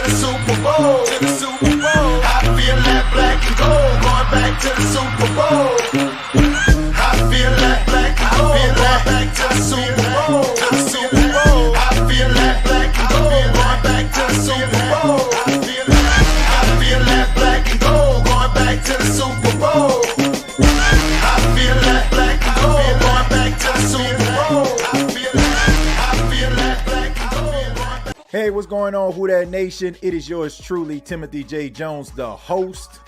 the Super Bowl. To the Super Bowl. I feel like black and gold going back to the Super Bowl. I feel like black and gold going back to the Super Bowl. To the Super Bowl. I feel like black and gold going back to the Super Bowl. I feel like black and gold going back to the Super Bowl. I feel like black and gold going back to the Super Bowl. I feel like black and gold going back. Hey, what's going on, Who Dat Nation? It is yours truly, Timothy J. Jones, the host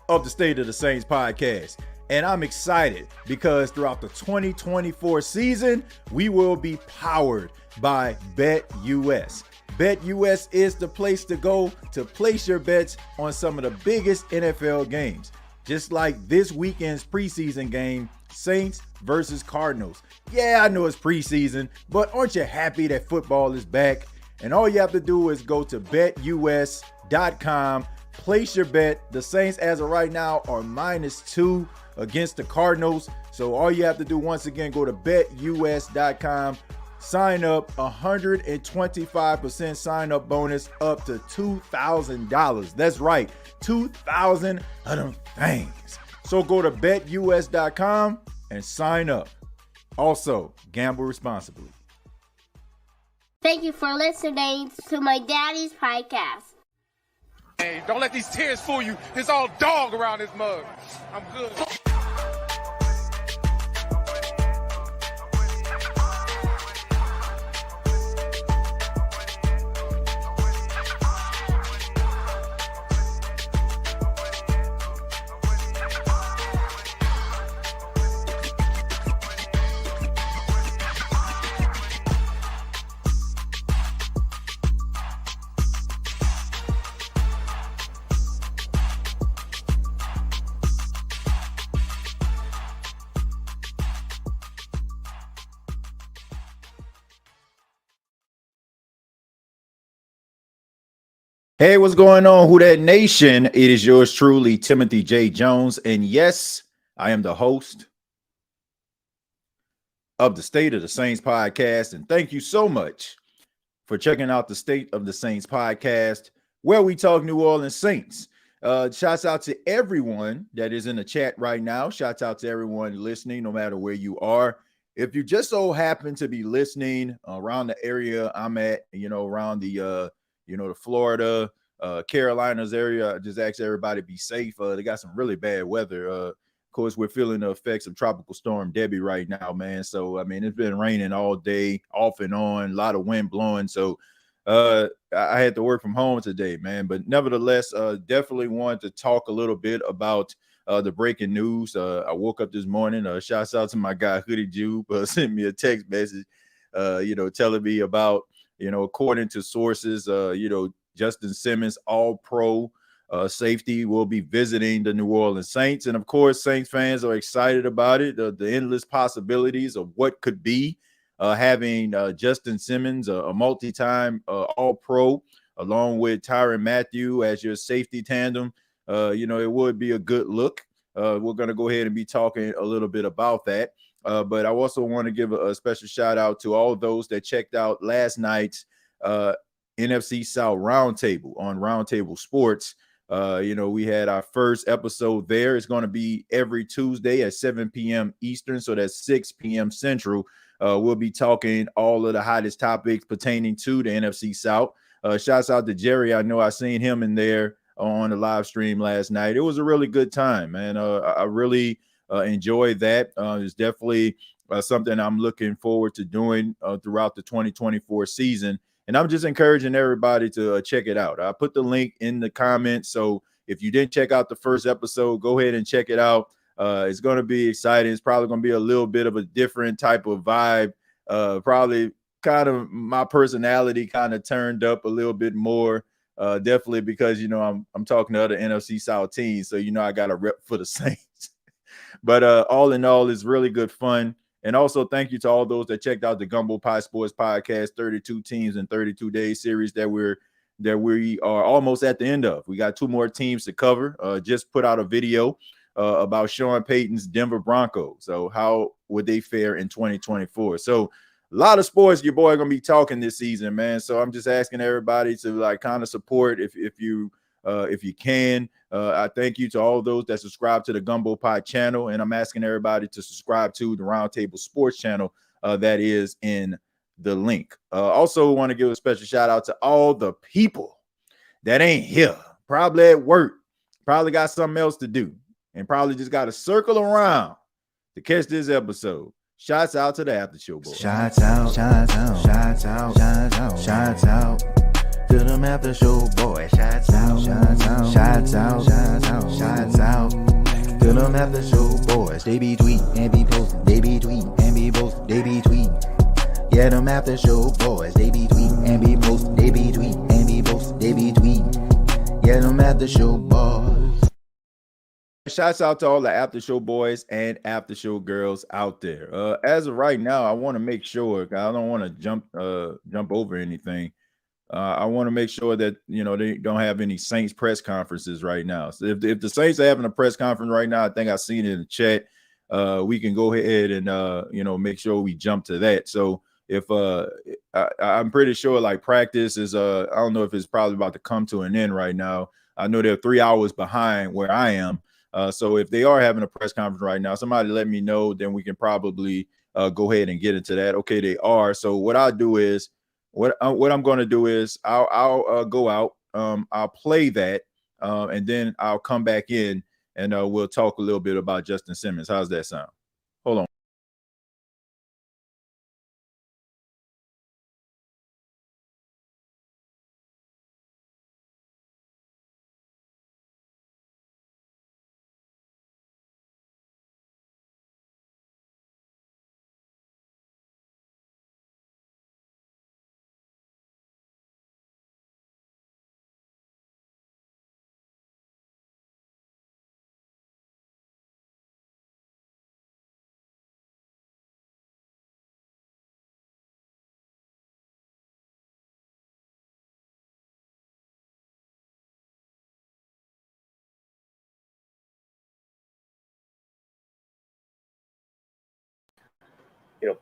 of the State of the Saints podcast. And I'm excited because throughout the 2024 season, we will be powered by BetUS. BetUS is the place to go to place your bets on some of the biggest NFL games. Just like this weekend's preseason game, Saints versus Cardinals. Yeah, I know it's preseason, but aren't you happy that football is back? And all you have to do is go to betus.com, place your bet. The Saints, as of right now, are -2 against the Cardinals. So all you have to do, once again, go to betus.com, sign up, 125% sign up bonus up to $2,000. That's right, 2,000 of them things. So go to betus.com and sign up. Also, gamble responsibly. Thank you for listening to my daddy's podcast. Hey, don't let these tears fool you. There's all dog around this mug. I'm good. Hey, what's going on, Who Dat Nation? It is yours truly, Timothy J. Jones. And yes, I am the host of the State of the Saints podcast. And thank you so much for checking out the State of the Saints podcast, where we talk New Orleans Saints. Shouts out to everyone that is in the chat right now. Shouts out to everyone listening, no matter where you are. If you just so happen to be listening around the area I'm at, around the the Florida, Carolinas area, I just ask everybody to be safe. They got some really bad weather. Of course, we're feeling the effects of Tropical Storm Debbie right now, man. So, I mean, it's been raining all day, off and on, a lot of wind blowing. So, I had to work from home today, man. But nevertheless, definitely wanted to talk a little bit about the breaking news. I woke up this morning. Shouts out to my guy, Hoodie Jube, sent me a text message, telling me about, according to sources, Justin Simmons, all-pro safety, will be visiting the New Orleans Saints. And, of course, Saints fans are excited about it, the endless possibilities of what could be having Justin Simmons, a multi-time all-pro, along with Tyrann Mathieu as your safety tandem. It would be a good look. We're going to go ahead and be talking a little bit about that. But I also want to give a special shout out to all those that checked out last night's NFC South Roundtable on Roundtable Sports. We had our first episode there. It's going to be every Tuesday at 7 p.m. Eastern, so that's 6 p.m. Central. We'll be talking all of the hottest topics pertaining to the NFC South. Shouts out to Jerry. I know I seen him in there on the live stream last night. It was a really good time, man. I really enjoyed that. It's definitely something I'm looking forward to doing throughout the 2024 season. And I'm just encouraging everybody to check it out. I put the link in the comments. So if you didn't check out the first episode, go ahead and check it out. It's going to be exciting. It's probably going to be a little bit of a different type of vibe. Probably kind of my personality kind of turned up a little bit more. Definitely because, I'm talking to other NFC South teams. So, I got a rep for the Saints. But all in all, it's really good fun. And also thank you to all those that checked out the Gumbo Pie Sports Podcast, 32 teams in 32 days series that we are almost at the end of. We got 2 more teams to cover. Just put out a video about Sean Payton's Denver Broncos. So how would they fare in 2024? So lot of sports your boy gonna be talking this season, man. So I'm just asking everybody to like kind of support if you can. I thank you to all those that subscribe to the Gumbo Pot channel, and I'm asking everybody to subscribe to the Roundtable Sports channel that is in the link. Also want to give a special shout out to all the people that ain't here, probably at work, probably got something else to do, and probably just got to circle around to catch this episode. Shouts out to the After Show boys. Shouts out, shouts out, shouts out, shouts out, shouts out to them After Show boys. Shouts out, shouts out, shouts out, shouts out, shouts out to them After Show boys. They be tweeting and be posting, they be tweeting and be posting, they be tweeting. Yeah, them After Show boys. They be tweeting and be posting, they be tweeting and be posting, they be tweeting. Yeah, them After Show boys. Shouts out to all the After Show boys and After Show girls out there. As of right now, I want to make sure, I don't want to jump over anything. I want to make sure that they don't have any Saints press conferences right now. So if the Saints are having a press conference right now, I think I've seen it in the chat. We can go ahead and make sure we jump to that. So if I'm pretty sure like practice is I don't know if it's probably about to come to an end right now. I know they're 3 hours behind where I am. So if they are having a press conference right now, somebody let me know, then we can probably go ahead and get into that. Okay, they are. So what I'll do is what I'm going to do is I'll go out, I'll play that, and then I'll come back in and we'll talk a little bit about Justin Simmons. How's that sound? Hold on.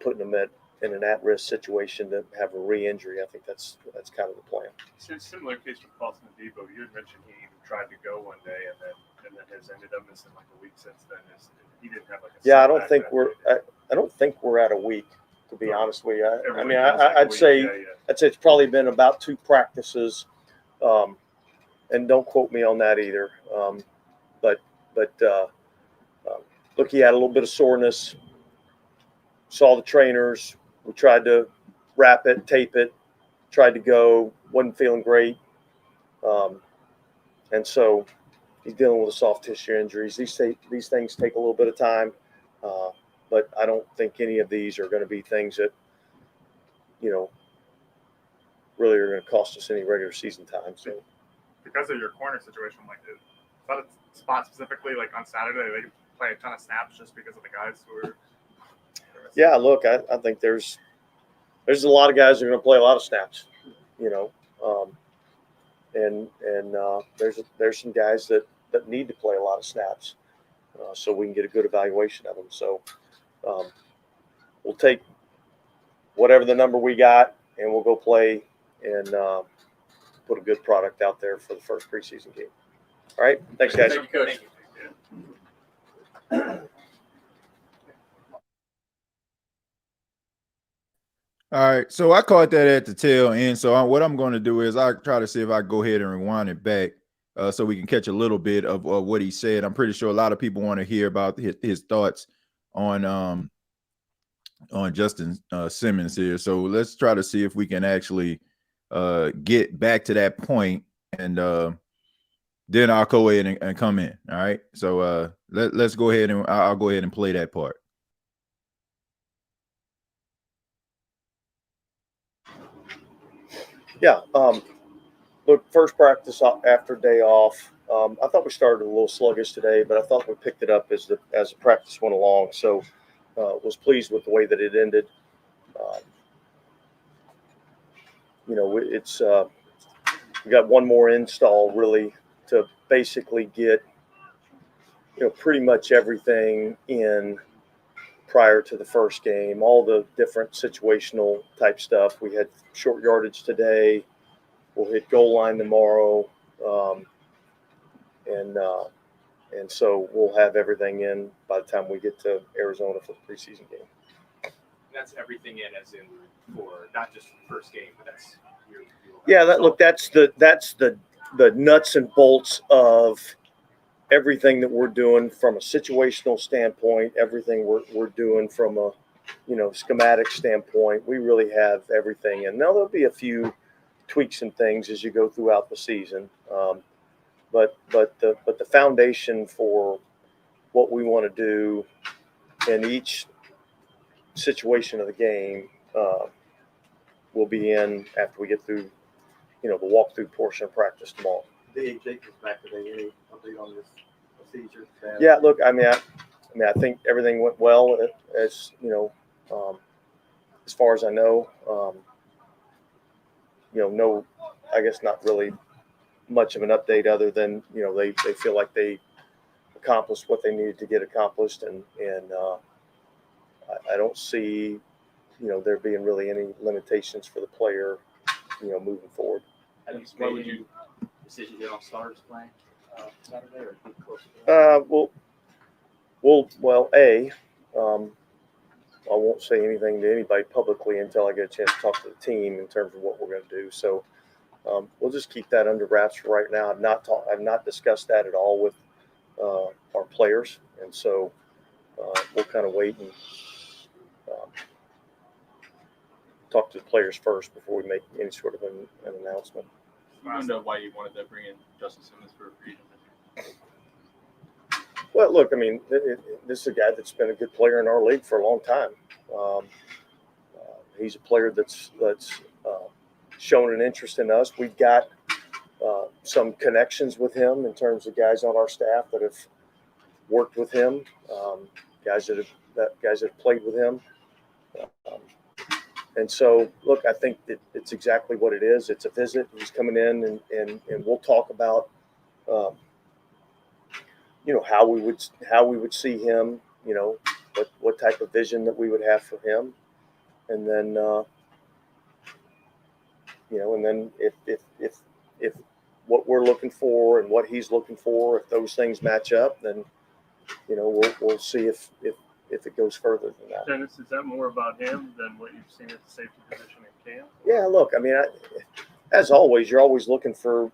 Putting them in an at-risk situation to have a re-injury. I think that's kind of the plan. It's a similar case with Paulson Adebo. You had mentioned he even tried to go one day and then has ended up missing like a week since then. He didn't have like a I don't think we're at a week, to be honest with you. I'd say it's probably been about 2 practices, and don't quote me on that either. But look, he had a little bit of soreness. Saw the trainers. We tried to wrap it, tape it, tried to go, wasn't feeling great. And so he's dealing with a soft tissue injuries. These things take a little bit of time, but I don't think any of these are going to be things that, really are going to cost us any regular season time. So because of your corner situation, like is that a spot specifically, like on Saturday, they play a ton of snaps just because of the guys who are. Yeah, look, I think there's a lot of guys who are going to play a lot of snaps, and there's some guys that need to play a lot of snaps, so we can get a good evaluation of them. So we'll take whatever the number we got, and we'll go play and put a good product out there for the first preseason game. All right, thanks, guys. Thank you, Coach. All right, so I caught that at the tail end. So what I'm going to do is I'll try to see if I can go ahead and rewind it back so we can catch a little bit of what he said. I'm pretty sure a lot of people want to hear about his thoughts on Justin Simmons here. So let's try to see if we can actually get back to that point, and then I'll go ahead and come in. All right, so let's go ahead and I'll go ahead and play that part. Yeah. Look, first practice after day off. I thought we started a little sluggish today, but I thought we picked it up as the practice went along. So was pleased with the way that it ended. It's we got one more install really to basically get pretty much everything in prior to the first game, all the different situational type stuff. We had short yardage today. We'll hit goal line tomorrow. And so we'll have everything in by the time we get to Arizona for the preseason game. That's everything in, as in for not just the first game, but that's that's the nuts and bolts of everything that we're doing from a situational standpoint, everything we're doing from a schematic standpoint. We really have everything, and now there'll be a few tweaks and things as you go throughout the season. But the foundation for what we want to do in each situation of the game will be in after we get through, the walkthrough portion of practice tomorrow. The executives back today. Any update on this procedure? Yeah, look, I think everything went well. As as far as I know, no, I guess not really much of an update other than they feel like they accomplished what they needed to get accomplished, and I don't see there being really any limitations for the player moving forward. Have you made any decisions yet on starters playing Saturday, or close to that? I won't say anything to anybody publicly until I get a chance to talk to the team in terms of what we're going to do. So we'll just keep that under wraps for right now. I've not discussed that at all with our players, and so we'll kind of wait and talk to the players first before we make any sort of an announcement. I don't know why you wanted to bring in Justin Simmons for a free agent. Well, look, this is a guy that's been a good player in our league for a long time. He's a player that's shown an interest in us. We've got some connections with him in terms of guys on our staff that have worked with him, guys that have played with him. And so, look, I think that it's exactly what it is. It's a visit. He's coming in, and we'll talk about, how we would see him, what type of vision that we would have for him, and then, if what we're looking for and what he's looking for, if those things match up, then, we'll see if it goes further than that. Dennis, is that more about him than what you've seen at the safety position in camp? Yeah, look, as always, you're always looking for,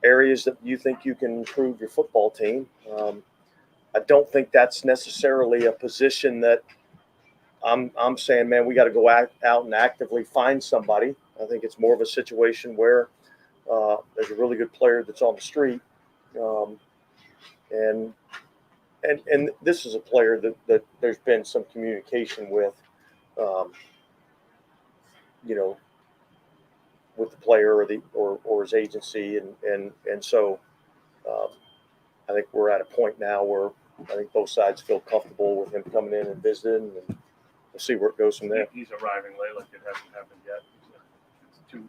areas that you think you can improve your football team. I don't think that's necessarily a position that I'm saying, man, we got to go out and actively find somebody. I think it's more of a situation where there's a really good player that's on the street, and this is a player that there's been some communication with, with the player or his agency, and so I think we're at a point now where I think both sides feel comfortable with him coming in and visiting, and we'll see where it goes from there. He's arriving late, like it hasn't happened yet. It's too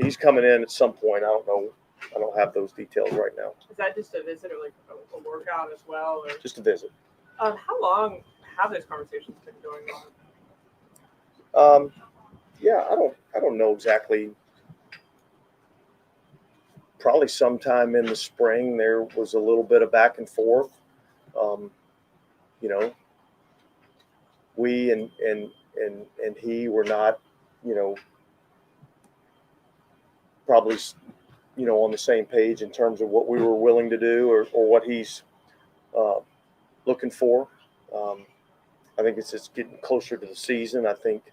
He's coming in at some point. I don't know. I don't have those details right now. Is that just a visit or like a workout as well? Or? Just a visit. How long have those conversations been going on? Yeah, I don't know exactly. Probably sometime in the spring there was a little bit of back and forth. We and he were not, probably, on the same page in terms of what we were willing to do or what he's looking for. I think it's just getting closer to the season. I think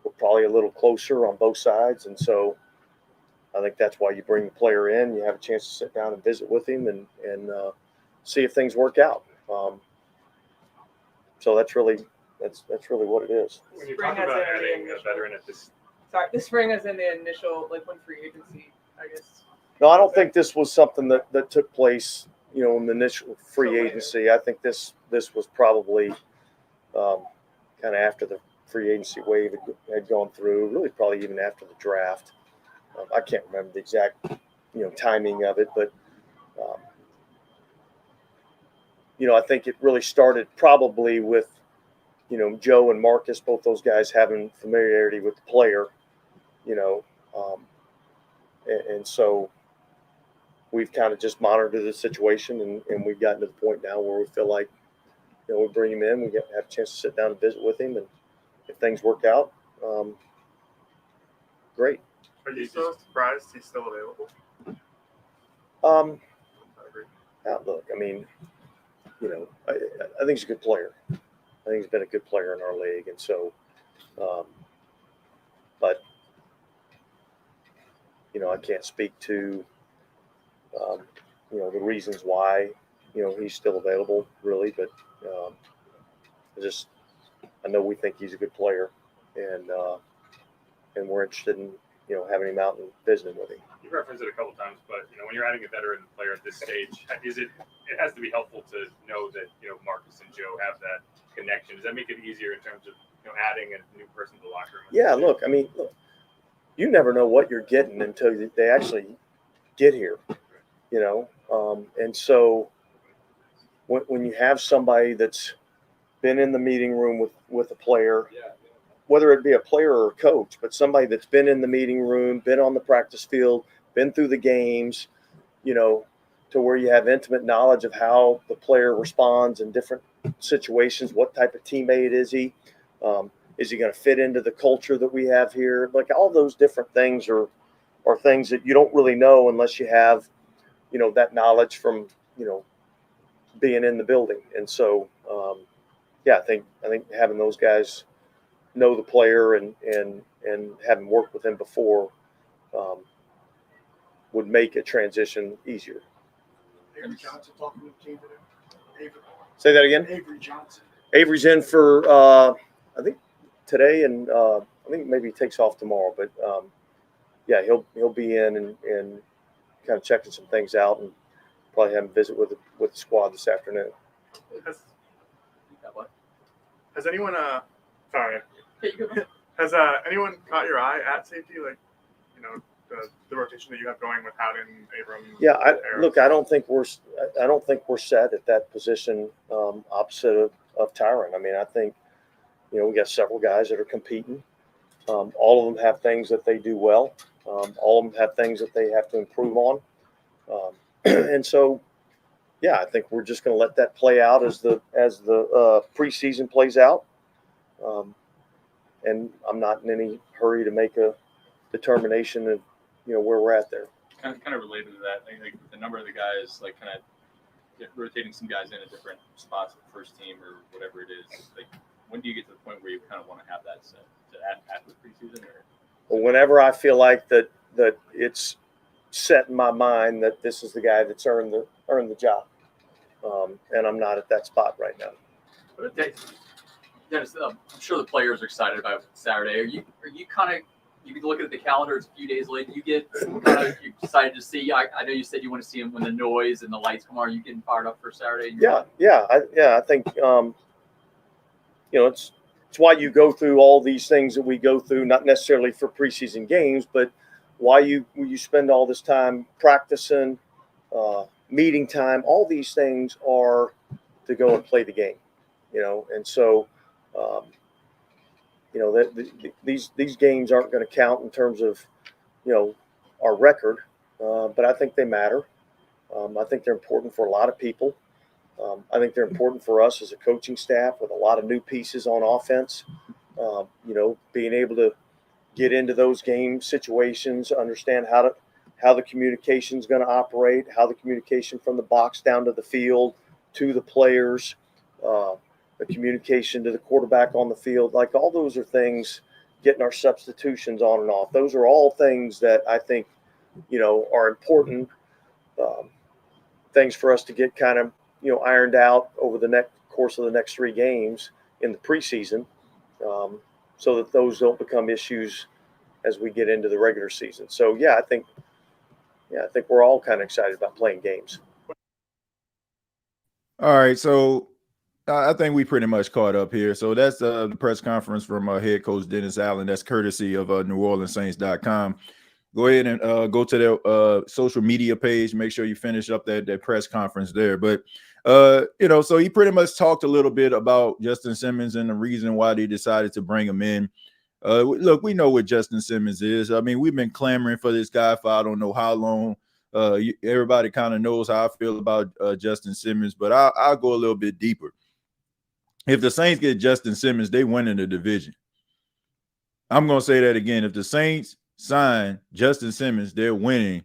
we're probably a little closer on both sides. And so I think that's why you bring the player in. You have a chance to sit down and visit with him and see if things work out. So that's really what it is. When you talk about adding a veteran at this. Sorry, this spring is in the initial, when free agency, I guess. No, I don't think this was something that took place, in the initial free agency. I think this was probably kind of after the free agency wave had gone through, really probably even after the draft. I can't remember the exact, timing of it, but I think it really started probably with, Joe and Marcus, both those guys having familiarity with the player, and so we've kind of just monitored the situation, and we've gotten to the point now where we feel like, we bring him in, we have a chance to sit down and visit with him, and if things work out, great. Are you so surprised he's still available? Look, I mean, I think he's a good player. I think he's been a good player in our league, and so, but I can't speak to, the reasons why, he's still available, really. But I know we think he's a good player, and we're interested in, having him out and visiting with him. You referenced it a couple times, but when you're adding a veteran player at this stage, it has to be helpful to know that Marcus and Joe have that connection. Does that make it easier in terms of adding a new person to the locker room? Yeah, look, I mean, you never know what you're getting until they actually get here, and so when you have somebody that's been in the meeting room with a player, whether it be a player or a coach, but somebody that's been in the meeting room, been on the practice field, been through the games, to where you have intimate knowledge of how the player responds in different situations. What type of teammate is he? Is he going to fit into the culture that we have here? Like, all those different things are things that you don't really know unless you have, that knowledge from, being in the building. And so, I think having those guys know the player and having worked with him before would make a transition easier. Avery Johnson talking to the team today. Avery. Say that again? Avery Johnson. Avery's in for, I think, today, and I think maybe he takes off tomorrow. But, he'll be in and kind of checking some things out, and probably have him visit with the squad this afternoon. Has anyone has anyone caught your eye at safety? Like, the rotation that you have going with Howden, Abram. Yeah, I don't think we're set at that position opposite of Tyron. I mean, I think we got several guys that are competing. All of them have things that they do well. All of them have things that they have to improve on. And so, I think we're just going to let that play out as the preseason plays out. And I'm not in any hurry to make a determination of where we're at there. Kind of related to that, I think the number of the guys, like, kind of rotating some guys in at different spots with the first team or whatever it is. Like, when do you get to the point where you kind of want to have that set after preseason? Well, whenever I feel like that it's set in my mind that this is the guy that's earned the job, and I'm not at that spot right now. Dennis, I'm sure the players are excited about Saturday. Are you kind of, you can look at the calendar, it's a few days late. You get kind of excited to see. I know you said you want to see him when the noise and the lights come on. Are you getting fired up for Saturday? I think it's why you go through all these things that we go through, not necessarily for preseason games, but why you spend all this time practicing, meeting time. All these things are to go and play the game, and so. These games aren't going to count in terms of, our record, but I think they matter. I think they're important for a lot of people. I think they're important for us as a coaching staff with a lot of new pieces on offense. Being able to get into those game situations, understand how the communication is going to operate, how the communication from the box down to the field to the players. The communication to the quarterback on the field, like, all those are things, getting our substitutions on and off. Those are all things that I think, are important things for us to get kind of, ironed out over the course of the next 3 games in the preseason, so that those don't become issues as we get into the regular season. So, I think we're all kind of excited about playing games. All right, so I think we pretty much caught up here. So that's the press conference from head coach Dennis Allen. That's courtesy of NewOrleansSaints.com. go ahead and go to their social media page. Make sure you finish up that press conference there. But so he pretty much talked a little bit about Justin Simmons and the reason why they decided to bring him in. Look, we know what Justin Simmons is. I mean, we've been clamoring for this guy for I don't know how long. Everybody kind of knows how I feel about Justin Simmons, but I'll go a little bit deeper. If the Saints get Justin Simmons, they win in the division. I'm going to say that again. If the Saints sign Justin Simmons, they're winning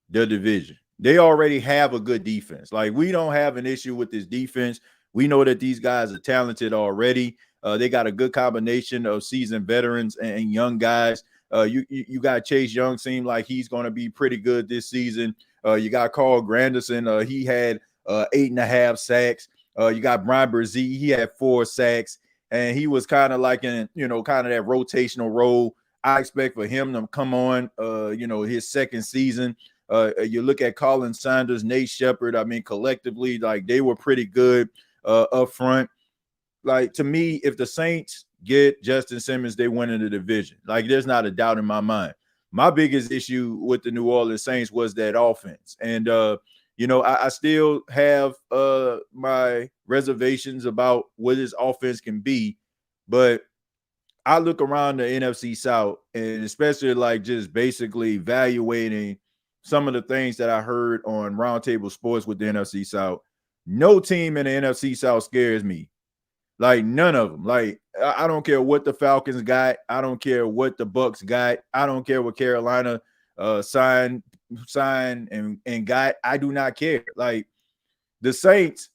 the division. They already have a good defense. Like, we don't have an issue with this defense. We know that these guys are talented already. They got a good combination of seasoned veterans and young guys. You got Chase Young, seem like he's going to be pretty good this season. You got Carl Granderson. He had 8.5 sacks. You got Brian Brzee. He had 4 sacks, and he was kind of like in, kind of that rotational role. I expect for him to come on, his second season. You look at Colin Sanders, Nate Shepard. I mean, collectively, like, they were pretty good up front. Like, to me, if the Saints get Justin Simmons, they win in the division. Like, there's not a doubt in my mind. My biggest issue with the New Orleans Saints was that offense. And, I still have my reservations about what this offense can be. But I look around the NFC South, and especially like just basically evaluating some of the things that I heard on Roundtable Sports with the NFC South. No team in the NFC South scares me. Like, none of them. Like, I don't care what the Falcons got. I don't care what the Bucks got. I don't care what Carolina signed and got. I do not care. Like, the Saints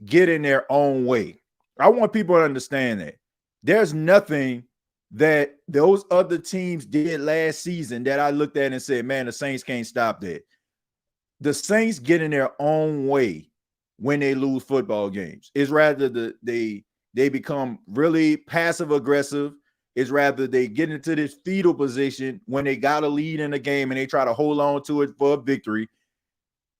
get in their own way. I want people to understand that. There's nothing that those other teams did last season that I looked at and said, man, the Saints can't stop that. The Saints get in their own way when they lose football games. It's rather they become really passive aggressive. It's rather they get into this fetal position when they got a lead in the game and they try to hold on to it for a victory.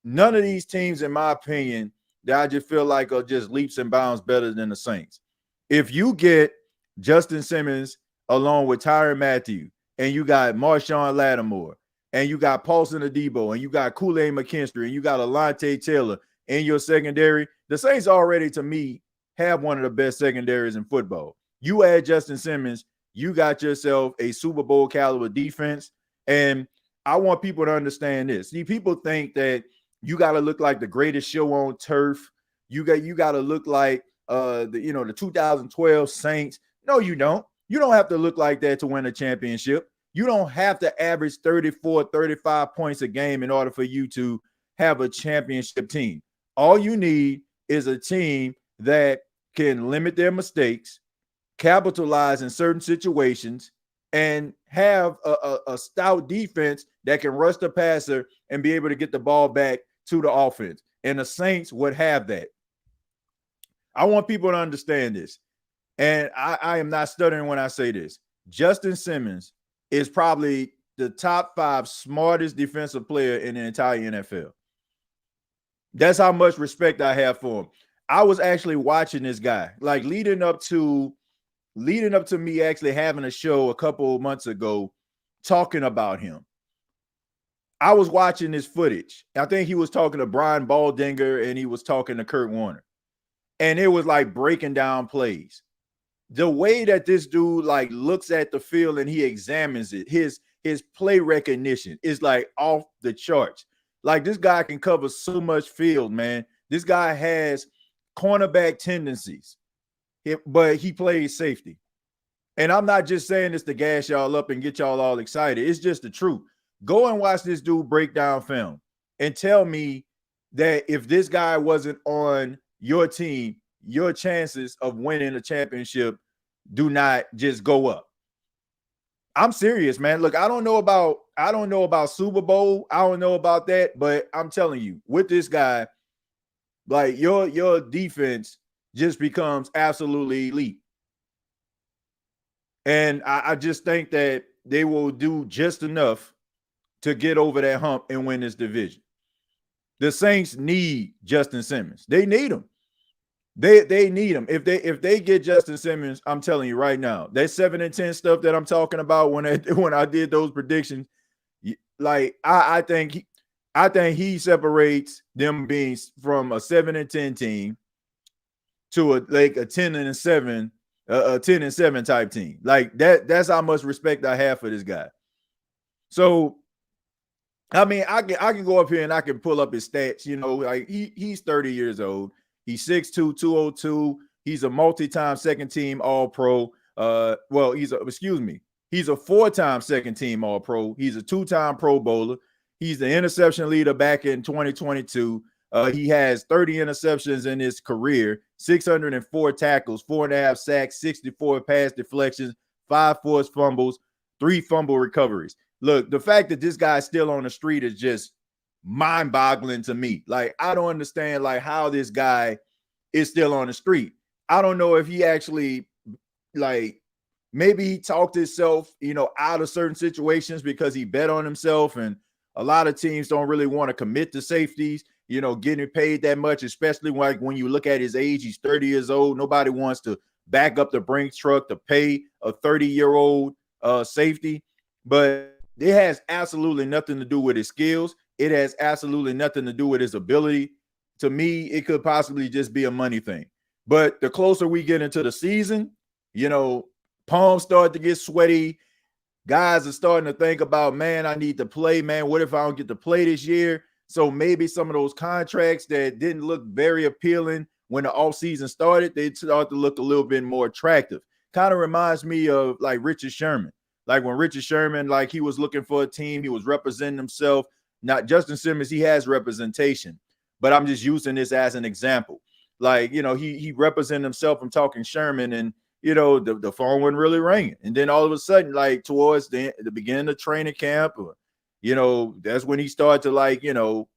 None of these teams, in my opinion, that I just feel like are just leaps and bounds better than the Saints. If you get Justin Simmons along with Tyrann Mathieu, and you got Marshawn Lattimore, and you got Paulson Adebo, and you got Kool-Aid McKinstry, and you got Alontae Taylor in your secondary, the Saints already, to me, have one of the best secondaries in football. You add Justin Simmons, you got yourself a Super Bowl caliber defense. And I want people to understand this. See, people think that you got to look like the greatest show on turf. You got to look like the 2012 Saints. No, you don't. You don't have to look like that to win a championship. You don't have to average 34, 35 points a game in order for you to have a championship team. All you need is a team that can limit their mistakes, capitalize in certain situations, and have a stout defense that can rush the passer and be able to get the ball back to the offense. And the Saints would have that. I want people to understand this. And I am not stuttering when I say this. Justin Simmons is probably the top 5 smartest defensive player in the entire NFL. That's how much respect I have for him. I was actually watching this guy, like leading up to me actually having a show a couple of months ago talking about him. I was watching this footage. I think he was talking to Brian Baldinger and he was talking to Kurt Warner. And it was like breaking down plays. The way that this dude like looks at the field and he examines it, his play recognition is like off the charts. Like, this guy can cover so much field, man. This guy has cornerback tendencies, but he plays safety. And I'm not just saying this to gas y'all up and get y'all all excited. It's just the truth. Go and watch this dude break down film and tell me that if this guy wasn't on your team, your chances of winning a championship do not just go up. I'm serious, man. Look, I don't know about Super Bowl. I don't know about that, but I'm telling you, with this guy, like your defense just becomes absolutely elite. And I just think that they will do just enough to get over that hump and win this division. The Saints need Justin Simmons. They need him. They need him. If they get Justin Simmons, I'm telling you right now, that 7-10 stuff that I'm talking about when I did those predictions, like I think he separates them being from a 7-10 team to a 10-7, a 10-7 type team. Like that's how much respect I have for this guy. So I mean, I can go up here and I can pull up his stats. You know, like he's 30 years old. He's 6'2", 202. He's a multi-time second team All-Pro. He's a 4-time second team All-Pro. He's a 2-time Pro Bowler. He's the interception leader back in 2022. He has 30 interceptions in his career, 604 tackles, 4.5 sacks, 64 pass deflections, 5 forced fumbles, 3 fumble recoveries. Look, the fact that this guy's still on the street is just mind-boggling to me. Like, I don't understand like how this guy is still on the street. I don't know if he actually, like, maybe he talked himself, out of certain situations because he bet on himself, and a lot of teams don't really want to commit to safeties, getting paid that much, especially like when you look at his age. He's 30 years old. Nobody wants to back up the Brinks truck to pay a 30-year-old safety. But it has absolutely nothing to do with his skills. It has absolutely nothing to do with his ability. To me, it could possibly just be a money thing. But the closer we get into the season, palms start to get sweaty. Guys are starting to think about, man, I need to play. Man, what if I don't get to play this year? So maybe some of those contracts that didn't look very appealing when the offseason started, they start to look a little bit more attractive. Kind of reminds me of like Richard Sherman. Like when Richard Sherman, like he was looking for a team, he was representing himself. Not Justin Simmons, he has representation, but I'm just using this as an example. Like, he represented himself. I'm talking Sherman, and the phone wasn't really ringing. And then all of a sudden, like towards the beginning of training camp, that's when he started to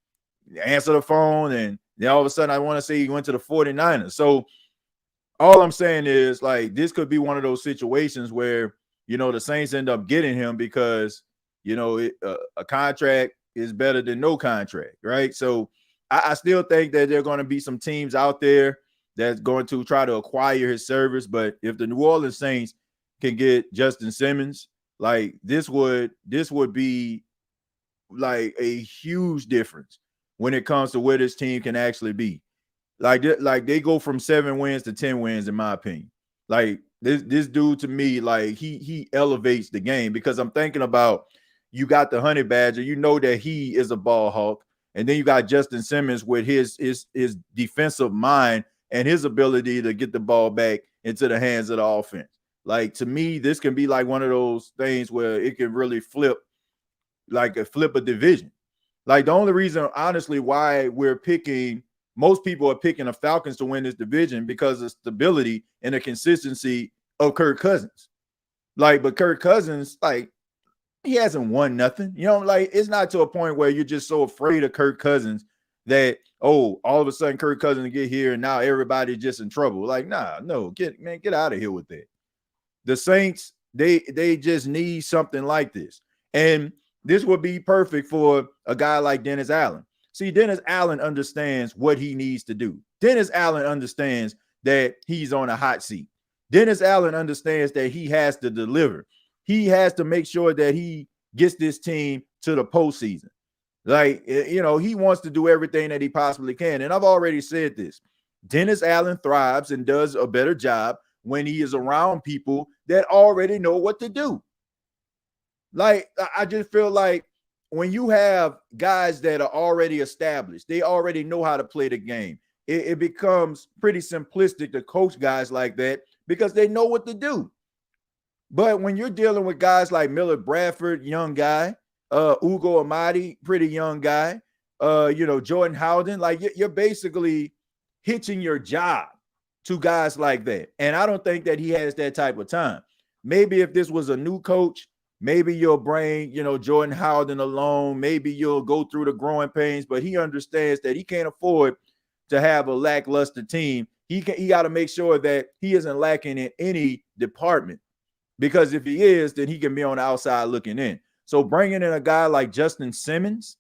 answer the phone. And then all of a sudden, I want to say he went to the 49ers. So all I'm saying is, like, this could be one of those situations where, the Saints end up getting him because, a contract is better than no contract, right? So I still think that there are going to be some teams out there that's going to try to acquire his service. But if the New Orleans Saints can get Justin Simmons, like this would be like a huge difference when it comes to where this team can actually be. Like they go from 7 wins to 10 wins, in my opinion. Like this dude, to me, like he elevates the game, because I'm thinking about, you got the Honey Badger, that he is a ball hawk, and then you got Justin Simmons with his defensive mind and his ability to get the ball back into the hands of the offense. Like, to me, this can be like one of those things where it can really flip a division. Like, the only reason, honestly, why most people are picking the Falcons to win this division, because of stability and the consistency of Kirk Cousins. Like, but Kirk Cousins, like, he hasn't won nothing. Like, it's not to a point where you're just so afraid of Kirk Cousins that, all of a sudden Kirk Cousins get here and now everybody's just in trouble. Like, no, get out of here with that. The Saints, they just need something like this. And this would be perfect for a guy like Dennis Allen. See, Dennis Allen understands what he needs to do. Dennis Allen understands that he's on a hot seat. Dennis Allen understands that he has to deliver. He has to make sure that he gets this team to the postseason. Like, he wants to do everything that he possibly can. And I've already said this. Dennis Allen thrives and does a better job when he is around people that already know what to do. Like, I just feel like when you have guys that are already established, they already know how to play the game. It becomes pretty simplistic to coach guys like that because they know what to do. But when you're dealing with guys like Millard Bradford, young guy, Ugo Amadi, pretty young guy, Jordan Howden, like you're basically hitching your job to guys like that. And I don't think that he has that type of time. Maybe if this was a new coach, maybe you'll bring, Jordan Howden alone. Maybe you'll go through the growing pains, but he understands that he can't afford to have a lackluster team. He got to make sure that he isn't lacking in any department. Because if he is, then he can be on the outside looking in. So bringing in a guy like Justin Simmons,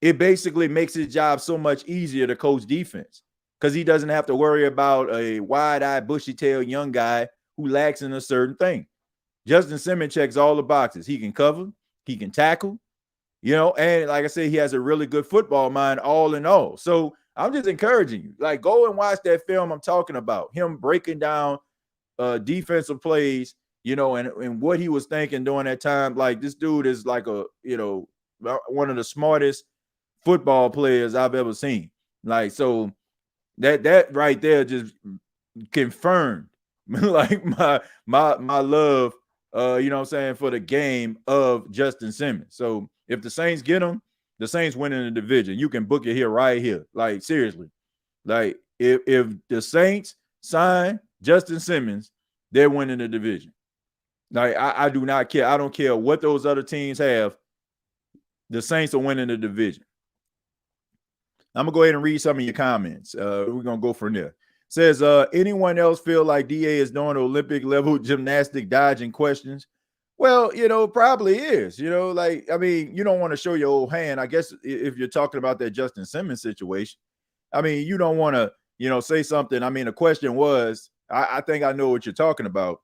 it basically makes his job so much easier to coach defense. because he doesn't have to worry about a wide-eyed, bushy-tailed young guy who lacks in a certain thing. Justin Simmons checks all the boxes. He can cover, he can tackle, and like I said, he has a really good football mind all in all. So I'm just encouraging you, like, go and watch that film I'm talking about, him breaking down defensive plays, and what he was thinking during that time. Like, this dude is like one of the smartest football players I've ever seen. Like, so that right there just confirmed like my love, what I'm saying, for the game of Justin Simmons. So if the Saints get him, the Saints win in the division. You can book it here, right here. Like, seriously. Like, if the Saints sign Justin Simmons, they're winning the division. Like, I do not care. I don't care what those other teams have. The Saints are winning the division. I'm going to go ahead and read some of your comments. We're going to go from there. Says, anyone else feel like DA is doing Olympic level gymnastic dodging questions? Well, probably is. Like, I mean, you don't want to show your old hand. I guess if you're talking about that Justin Simmons situation, I mean, you don't want to, say something. I mean, the question was, I think I know what you're talking about.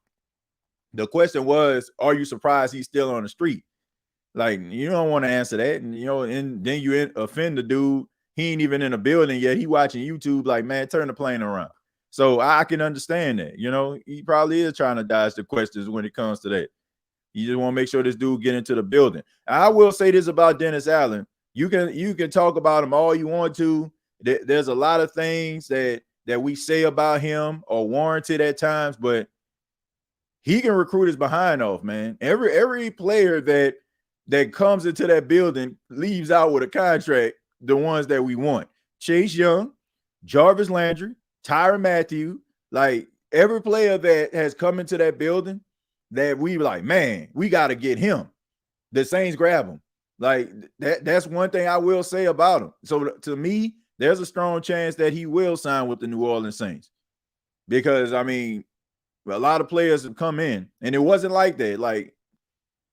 The question was, are you surprised he's still on the street? Like, you don't want to answer that. And, and then you offend the dude. He ain't even in the building yet. He watching YouTube like, man, turn the plane around. So I can understand that. He probably is trying to dodge the questions when it comes to that. You just want to make sure this dude get into the building. I will say this about Dennis Allen. You can talk about him all you want to. There's a lot of things that we say about him are warranted at times, but he can recruit his behind off, man. Every player that comes into that building leaves out with a contract. The ones that we want: Chase Young, Jarvis Landry, Tyrann Mathieu. Like, every player that has come into that building that we like, man, we got to get him. The Saints grab him. Like, that's one thing I will say about him. So to me, there's a strong chance that he will sign with the New Orleans Saints, because I mean, a lot of players have come in and it wasn't like that. Like,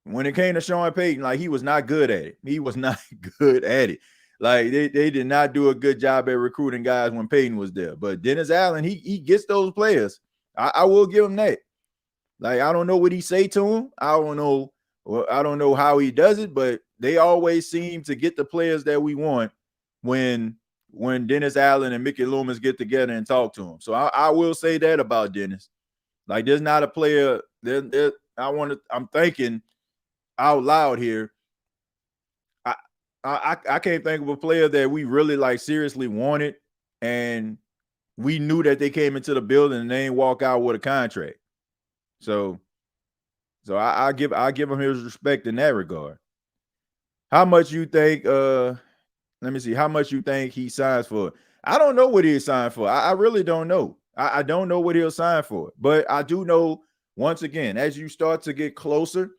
when it came to Sean Payton, like, he was not good at it. He was not good at it. Like, they did not do a good job at recruiting guys when Payton was there. But Dennis Allen, he gets those players. I will give him that. Like, I don't know what he say to him. I don't know how he does it, but they always seem to get the players that we want when Dennis Allen and Mickey Loomis get together and talk to him. So I will say that about Dennis. Like, there's not a player I'm thinking out loud here. I can't think of a player that we really like seriously wanted, and we knew that they came into the building and they ain't walk out with a contract. So I give him his respect in that regard. How much you think? Let me see. How much you think he signs for? I don't know what he'll sign for. I really don't know. I don't know what he'll sign for, but I do know, once again, as you start to get closer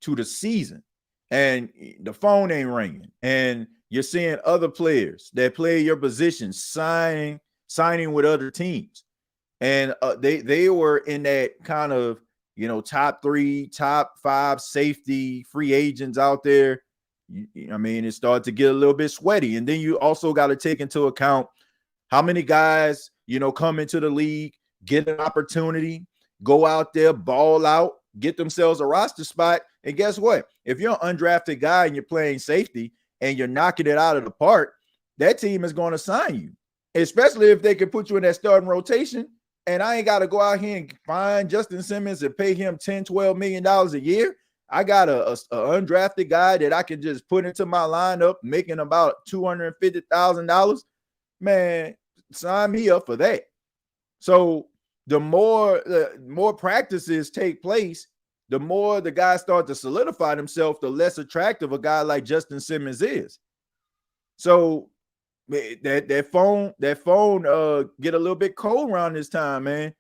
to the season, and the phone ain't ringing, and you're seeing other players that play your position signing with other teams, and they were in that kind of top 3, top 5 safety free agents out there. I mean, it started to get a little bit sweaty, and then you also got to take into account how many guys come into the league, get an opportunity, go out there, ball out, get themselves a roster spot. And guess what? If you're an undrafted guy and you're playing safety and you're knocking it out of the park, that team is going to sign you, especially if they can put you in that starting rotation. And I ain't got to go out here and find Justin Simmons and pay him $10-12 million a year. I got a undrafted guy that I can just put into my lineup, making about $250,000. Man, sign me up for that. So the more practices take place, the more the guys start to solidify themselves, the less attractive a guy like Justin Simmons is. So that phone get a little bit cold around this time, man.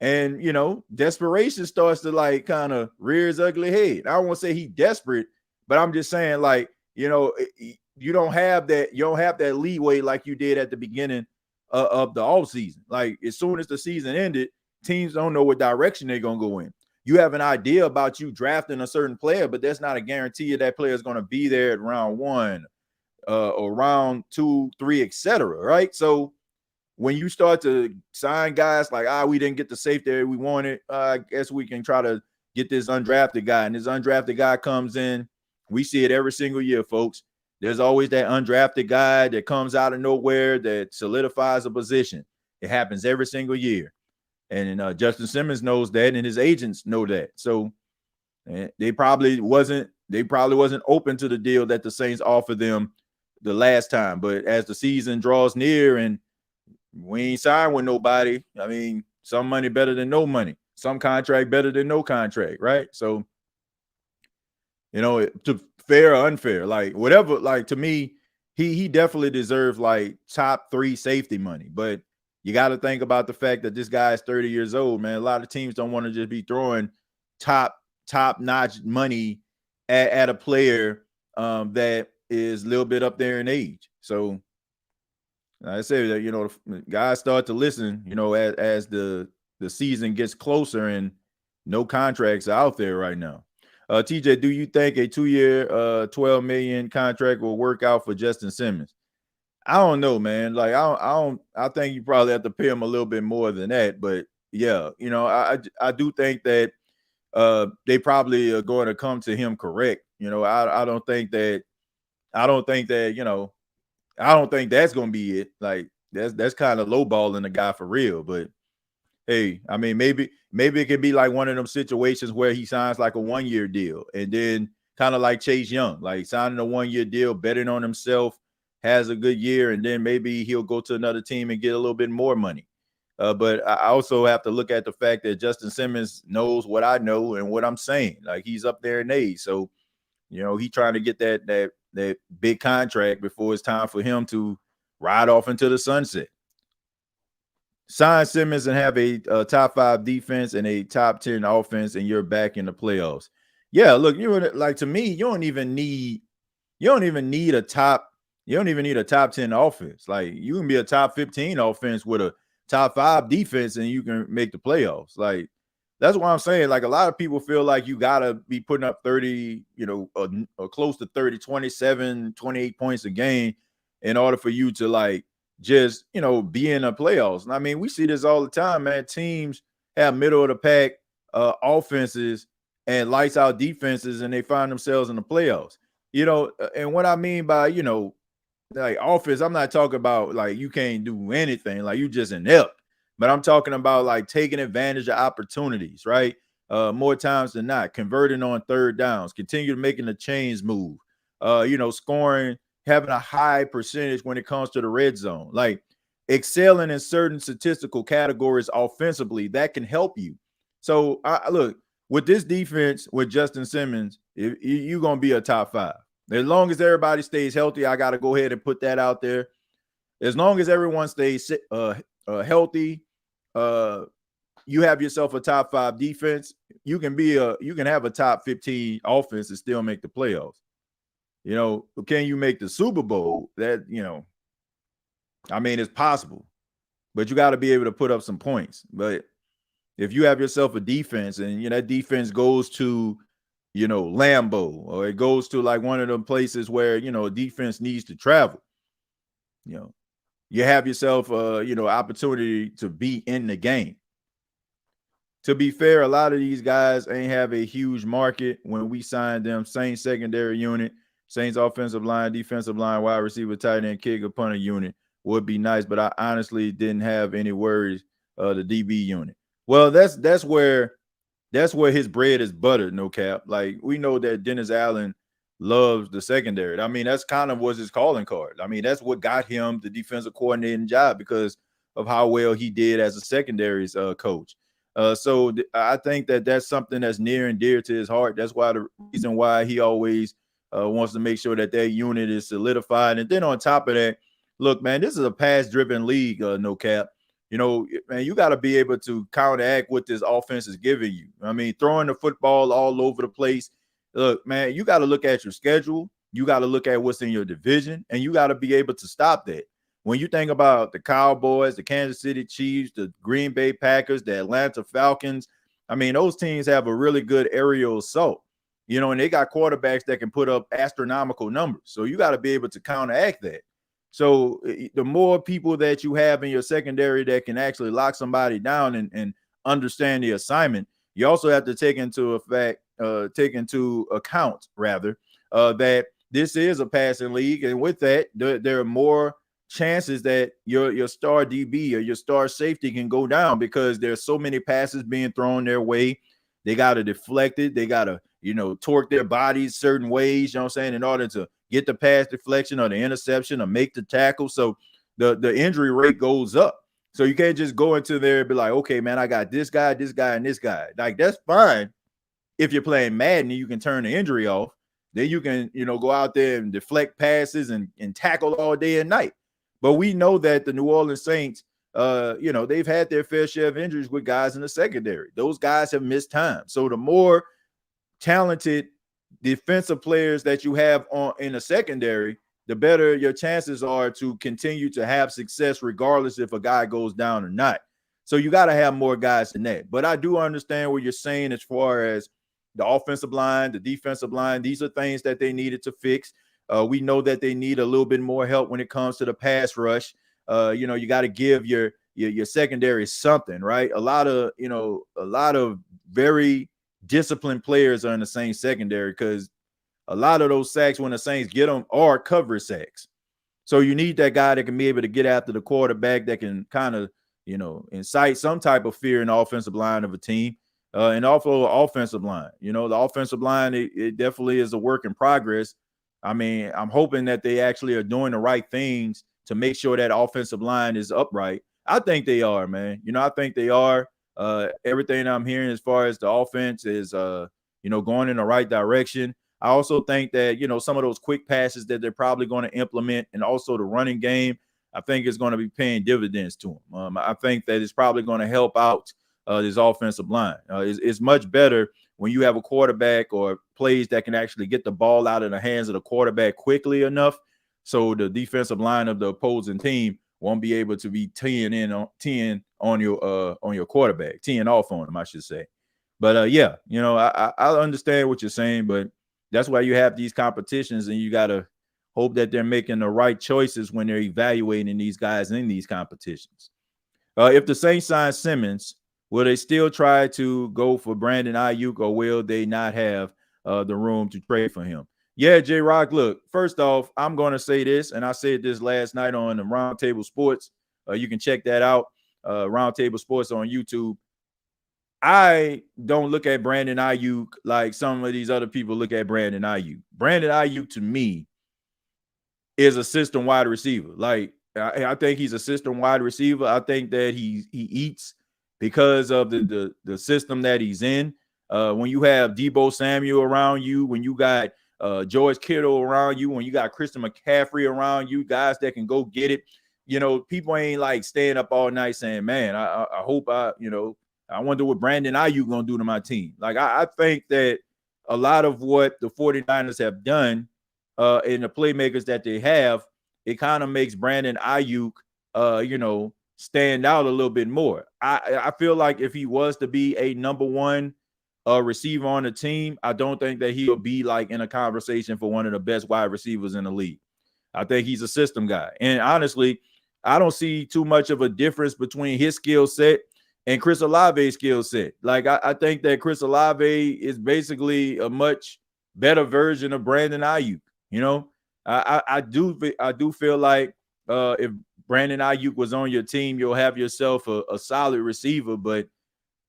And desperation starts to like kind of rear its ugly head. I don't want to say he's desperate, but I'm just saying, like, you don't have that leeway like you did at the beginning of the offseason. Like, as soon as the season ended, teams don't know what direction they're gonna go in. You have an idea about you drafting a certain player, but that's not a guarantee that player is going to be there at round 1 or round 2, 3, etc. Right? So when you start to sign guys like, we didn't get the safety we wanted, I guess we can try to get this undrafted guy. And this undrafted guy comes in. We see it every single year, folks. There's always that undrafted guy that comes out of nowhere that solidifies a position. It happens every single year. And Justin Simmons knows that, and his agents know that. So they probably wasn't open to the deal that the Saints offered them the last time. But as the season draws near and we ain't signed with nobody, I mean, some money better than no money, some contract better than no contract, right? So, to fair or unfair, like whatever, like to me, he definitely deserves like top 3 safety money. But you got to think about the fact that this guy is 30 years old, man. A lot of teams don't want to just be throwing top-notch money at a player that is a little bit up there in age. So I say that, the guys start to listen, as the season gets closer and no contracts are out there right now. TJ, do you think a 2-year, $12 million contract will work out for Justin Simmons? I don't know, man. Like, I think you probably have to pay him a little bit more than that. But yeah, I do think that they probably are going to come to him correct. I don't think that's going to be it. Like, that's kind of lowballing the guy for real. But hey, I mean, maybe it could be like one of them situations where he signs like a 1-year deal, and then kind of like Chase Young, like signing a 1-year deal, betting on himself, has a good year, and then maybe he'll go to another team and get a little bit more money. But I also have to look at the fact that Justin Simmons knows what I know and what I'm saying. Like, he's up there in age, so he's trying to get that big contract before it's time for him to ride off into the sunset. Sign Simmons and have a top 5 defense and a top 10 offense, and you're back in the playoffs. Yeah, look, to me, you don't even need a top 10 offense. Like, you can be a top 15 offense with a top 5 defense and you can make the playoffs. Like, that's what I'm saying. Like, a lot of people feel like you gotta be putting up 30, or close to 30, 27, 28 points a game in order for you to like just be in the playoffs. And I mean, we see this all the time, man. Teams have middle of the pack offenses and lights out defenses, and they find themselves in the playoffs. And what I mean by like offense, I'm not talking about like you can't do anything, like you just inept. But I'm talking about like taking advantage of opportunities, right? More times than not, converting on third downs, continue making the chains move, scoring, having a high percentage when it comes to the red zone, like excelling in certain statistical categories offensively that can help you. So look, with this defense, with Justin Simmons, you're going to be a top 5. As long as everybody stays healthy, I got to go ahead and put that out there. As long as everyone stays healthy, you have yourself a top 5 defense. You can have a top 15 offense and still make the playoffs. Can you make the Super Bowl? That, I mean, it's possible, but you got to be able to put up some points. But if you have yourself a defense and that defense goes to Lambeau, or it goes to like one of them places where defense needs to travel, you have yourself opportunity to be in the game. To be fair, a lot of these guys ain't have a huge market when we signed them. Saints secondary unit, Saints offensive line, defensive line, wide receiver, tight end, kicker, punter unit would be nice, but I honestly didn't have any worries. The DB unit. Well, that's where his bread is buttered, no cap. Like, we know that Dennis Allen loves the secondary. I mean, that's kind of was his calling card. I mean, that's what got him the defensive coordinating job, because of how well he did as a secondaries coach. So I think that's something that's near and dear to his heart. That's why the reason why he always wants to make sure that unit is solidified. And then on top of that, look, man, this is a pass-driven league, no cap. Man, you got to be able to counteract what this offense is giving you. I mean, throwing the football all over the place. Look, man, you got to look at your schedule. You got to look at what's in your division, and you got to be able to stop that. When you think about the Cowboys, the Kansas City Chiefs, the Green Bay Packers, the Atlanta Falcons, I mean, those teams have a really good aerial assault, and they got quarterbacks that can put up astronomical numbers. So you got to be able to counteract that. So the more people that you have in your secondary that can actually lock somebody down and understand the assignment, you also have to take into account that this is a passing league, and with that, there are more chances that your star DB or your star safety can go down because there's so many passes being thrown their way. They got to deflect it. They got to, torque their bodies certain ways, you know what I'm saying, in order to get the pass deflection or the interception or make the tackle. So the injury rate goes up. So you can't just go into there and be like, okay, man, I got this guy, and this guy. Like, that's fine if you're playing Madden and you can turn the injury off. Then you can, go out there and deflect passes and tackle all day and night. But we know that the New Orleans Saints, they've had their fair share of injuries with guys in the secondary. Those guys have missed time. So the more talented defensive players that you have in the secondary, the better your chances are to continue to have success regardless if a guy goes down or not. So you got to have more guys than that. But I do understand what you're saying as far as the offensive line, the defensive line. These are things that they needed to fix. We know that they need a little bit more help when it comes to the pass rush. You got to give your secondary something, right? A lot of very disciplined players are in the Saints secondary because a lot of those sacks when the Saints get them are coverage sacks. So you need that guy that can be able to get after the quarterback, that can kind of, incite some type of fear in the offensive line of a team. And also offensive line. The offensive line, it definitely is a work in progress. I mean, I'm hoping that they actually are doing the right things to make sure that offensive line is upright. I think they are, man. I think they are. Everything I'm hearing as far as the offense is, going in the right direction. I also think that, some of those quick passes that they're probably going to implement, and also the running game, I think is going to be paying dividends to them. I think that it's probably going to help out this offensive line. It's much better when you have a quarterback or plays that can actually get the ball out of the hands of the quarterback quickly enough so the defensive line of the opposing team won't be able to be teeing on your quarterback, teeing off on him, I should say. But I understand what you're saying, but that's why you have these competitions, and you got to hope that they're making the right choices when they're evaluating these guys in these competitions. If the Saints sign Simmons, will they still try to go for Brandon Ayuk, or will they not have the room to trade for him? Yeah, J-Rock, look, first off, I'm going to say this, and I said this last night on the Roundtable Sports. You can check that out, Roundtable Sports on YouTube. I don't look at Brandon Ayuk like some of these other people look at Brandon Ayuk. Brandon Ayuk, to me, is a system wide receiver. Like, I think he's a system wide receiver. I think that he eats because of the system that he's in. When you have Deebo Samuel around you, when you got George Kittle around you, when you got Christian McCaffrey around you, guys that can go get it, people ain't like staying up all night saying, man, I hope I wonder what Brandon Ayuk going to do to my team. Like, I think that a lot of what the 49ers have done in the playmakers that they have, it kind of makes Brandon Ayuk, stand out a little bit more. I feel like if he was to be a number one receiver on the team, I don't think that he'll be like in a conversation for one of the best wide receivers in the league. I think he's a system guy. And honestly, I don't see too much of a difference between his skill set and Chris Olave's skill set. Like, I think that Chris Olave is basically a much better version of Brandon Ayuk. I do feel like if Brandon Ayuk was on your team, you'll have yourself a solid receiver. But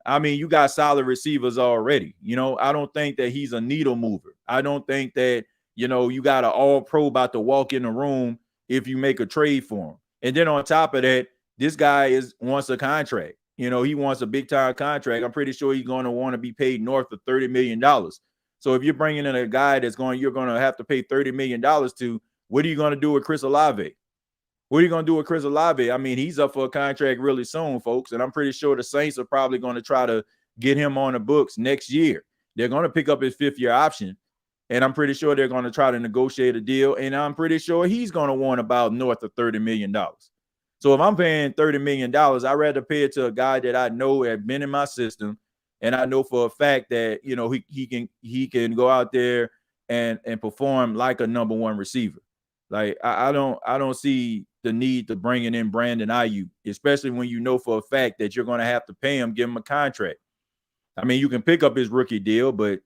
I mean, you got solid receivers already. I don't think that he's a needle mover. I don't think that, you got an all-pro about to walk in the room if you make a trade for him. And then on top of that, this guy wants a contract. He wants a big-time contract. I'm pretty sure he's going to want to be paid north of $30 million. So if you're bringing in a guy you're going to have to pay $30 million to, what are you going to do with Chris Olave? What are you going to do with Chris Olave? I mean, he's up for a contract really soon, folks. And I'm pretty sure the Saints are probably going to try to get him on the books next year. They're going to pick up his fifth-year option. And I'm pretty sure they're going to try to negotiate a deal. And I'm pretty sure he's going to want about north of $30 million. So if I'm paying $30 million, I'd rather pay it to a guy that I know had been in my system, and I know for a fact that he can go out there and perform like a number one receiver. Like I don't see the need to bringing in Brandon Ayuk, especially when you know for a fact that you're going to have to pay him, give him a contract. I mean, you can pick up his rookie deal, but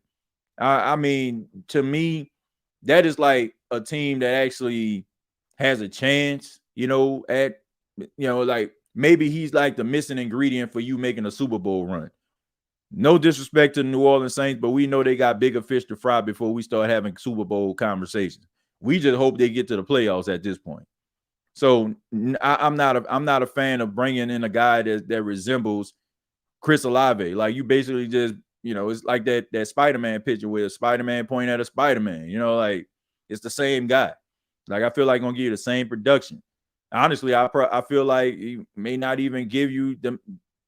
I mean, to me, that is like a team that actually has a chance, at, like maybe he's like the missing ingredient for you making a Super Bowl run. No disrespect to the New Orleans Saints, but we know they got bigger fish to fry before we start having Super Bowl conversations. We just hope they get to the playoffs at this point. So I'm not a fan of bringing in a guy that resembles Chris Olave. Like, you basically just, it's like that Spider-Man picture where Spider-Man pointing at a Spider-Man. Like, it's the same guy. Like, I feel like gonna give you the same production. Honestly, I feel like he may not even give you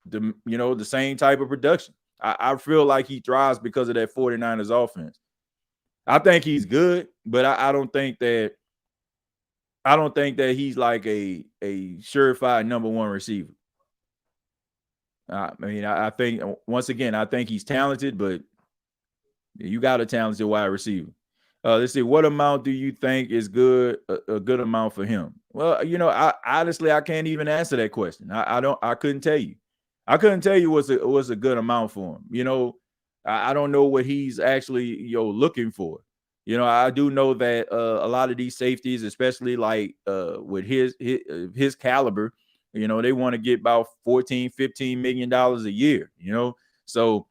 the same type of production. I feel like he thrives because of that 49ers offense. I think he's good, but I don't think that he's like a surefire number one receiver. I mean, I think, once again, I think he's talented, but you got a talented wide receiver. Let's see, what amount do you think is good, a good amount for him? Well, I honestly, I can't even answer that question. I couldn't tell you. I couldn't tell you what's a good amount for him. I don't know what he's actually looking for. I do know that a lot of these safeties, especially like with his caliber, they want to get about $14-15 million a year. So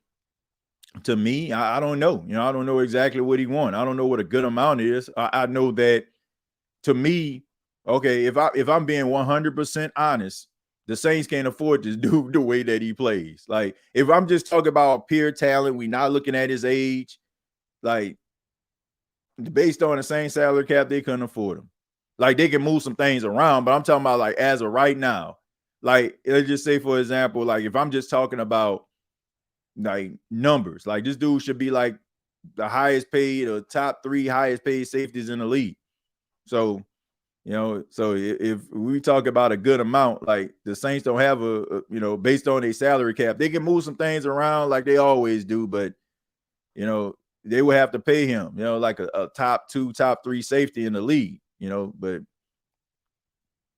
to me, I don't know. I don't know exactly what he wants. I don't know what a good amount is. I know that, to me, okay, if I'm being 100% honest, the Saints can't afford to do the way that he plays. Like, if I'm just talking about pure talent, we're not looking at his age. Like, based on the same salary cap, they couldn't afford him. Like, they can move some things around, but I'm talking about, like, as of right now. Like, let's just say, for example, like, if I'm just talking about, like, numbers, like, this dude should be like the highest paid or top 3 highest paid safeties in the league. So, so if we talk about a good amount, like, the Saints don't have based on their salary cap, they can move some things around like they always do, but they would have to pay him, like a top 2, top 3 safety in the league, but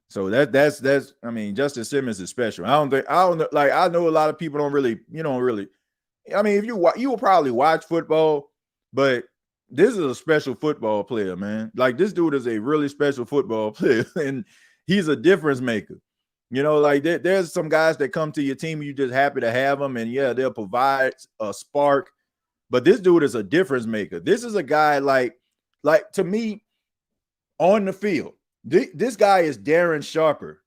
so that's I mean, Justin Simmons is special. I don't know, like, I know a lot of people don't really, I mean, if you will probably watch football, but this is a special football player, man. Like, this dude is a really special football player, and he's a difference maker. Like, there's some guys that come to your team, you just happy to have them, and yeah, they'll provide a spark. But this dude is a difference maker. This is a guy like to me, on the field, this guy is Darren Sharper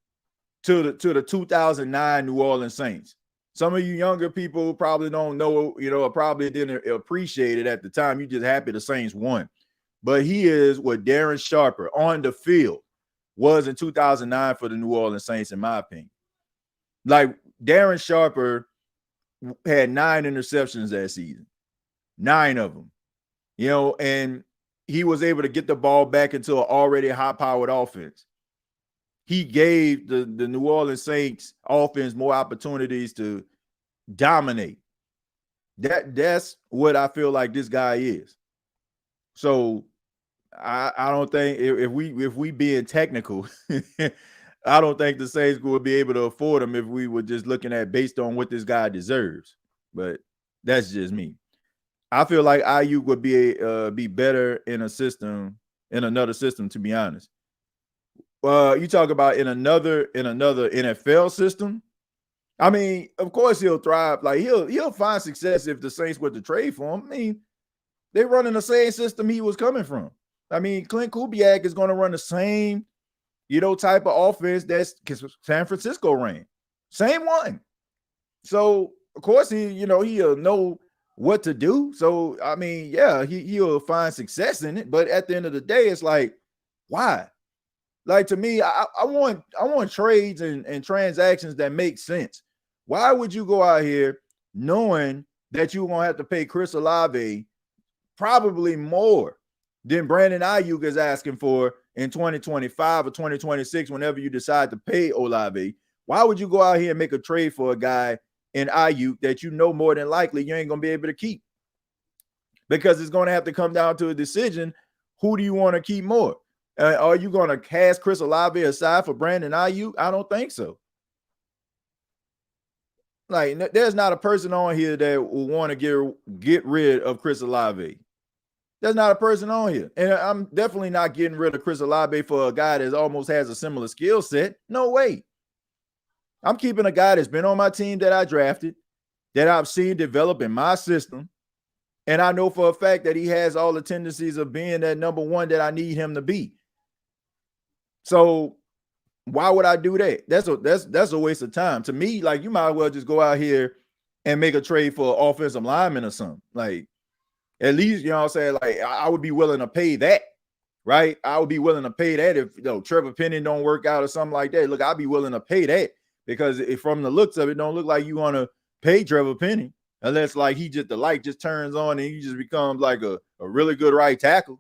to the 2009 New Orleans Saints. Some of you younger people probably don't know, or probably didn't appreciate it at the time. You just happy the Saints won. But he is what Darren Sharper on the field was in 2009 for the New Orleans Saints, in my opinion. Like, Darren Sharper had 9 interceptions that season. 9 of them, and he was able to get the ball back into an already high-powered offense. He gave the New Orleans Saints offense more opportunities to dominate. That's what I feel like this guy is. So I don't think, if we being technical, I don't think the Saints would be able to afford him if we were just looking at based on what this guy deserves. But that's just me. I feel like Ayuk would be better in another system, to be honest. You talk about in another NFL system. I mean, of course he'll thrive. Like, he'll find success if the Saints were to trade for him. I mean, they're running the same system he was coming from. I mean, Clint Kubiak is going to run the same, type of offense that's San Francisco ran. Same one. So of course he'll know what to do. So I mean, yeah, he'll find success in it. But at the end of the day, it's like, why? Like, to me, I want trades and transactions that make sense. Why would you go out here knowing that you're gonna have to pay Chris Olave probably more than Brandon Ayuk is asking for in 2025 or 2026, whenever you decide to pay Olave? Why would you go out here and make a trade for a guy in Ayuk that more than likely you ain't gonna be able to keep? Because it's gonna have to come down to a decision. Who do you want to keep more? Are you going to cast Chris Olave aside for Brandon Ayuk? I don't think so. Like, there's not a person on here that will want to get rid of Chris Olave. There's not a person on here. And I'm definitely not getting rid of Chris Olave for a guy that almost has a similar skill set. No way. I'm keeping a guy that's been on my team that I drafted, that I've seen develop in my system. And I know for a fact that he has all the tendencies of being that number one that I need him to be. So why would I do that? That's a waste of time. To me, like, you might as well just go out here and make a trade for an offensive lineman or something. Like, at least, you know what I'm saying? Like, I would be willing to pay that, right? I would be willing to pay that if, Trevor Penny don't work out or something like that. Look, I'd be willing to pay that because from the looks of it, don't look like you want to pay Trevor Penny unless, like, the light just turns on and he just becomes like a really good right tackle.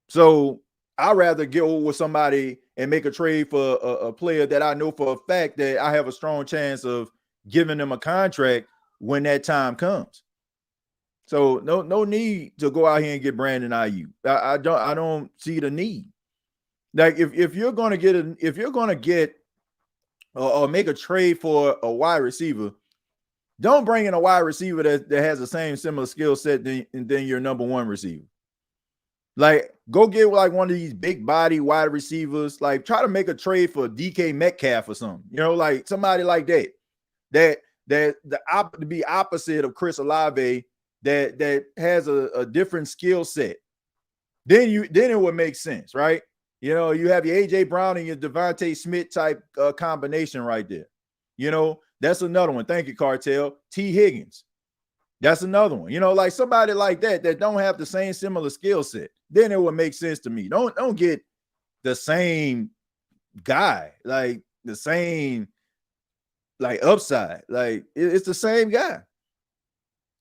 So I'd rather go with somebody and make a trade for a player that I know for a fact that I have a strong chance of giving them a contract when that time comes. So no need to go out here and get Brandon Ayuk. I don't see the need. Like, if you're going to get or make a trade for a wide receiver, don't bring in a wide receiver that has the same similar skill set than your number one receiver. Like, go get like one of these big body wide receivers. Like, try to make a trade for DK Metcalf or something. Like somebody like that to be opposite of Chris Olave, that has a different skill set. Then it would make sense, right? You have your AJ Brown and your Devontae Smith type combination right there. That's another one. Thank you, Cartel. T. Higgins. That's another one. Like somebody like that don't have the same similar skill set. Then it would make sense to me. Don't get the same guy, like the same like upside. Like it's the same guy.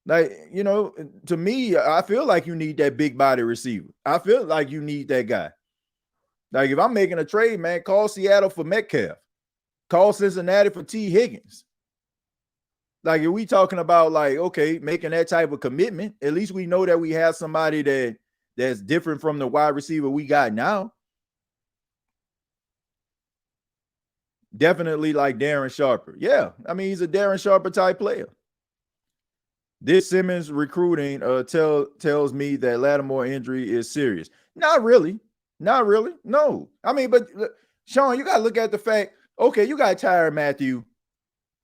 Like, to me, I feel like you need that big body receiver. I feel like you need that guy. Like, if I'm making a trade, man, call Seattle for Metcalf. Call Cincinnati for T. Higgins. Like, if we talking about, like, okay, making that type of commitment, at least we know that we have somebody that's different from the wide receiver we got now. Definitely like Darren Sharper. Yeah, I mean, he's a Darren Sharper type player. This Simmons recruiting tells me that Lattimore injury is serious. Not really. No. I mean, but Sean, you got to look at the fact, okay, you got Tyrann Mathieu.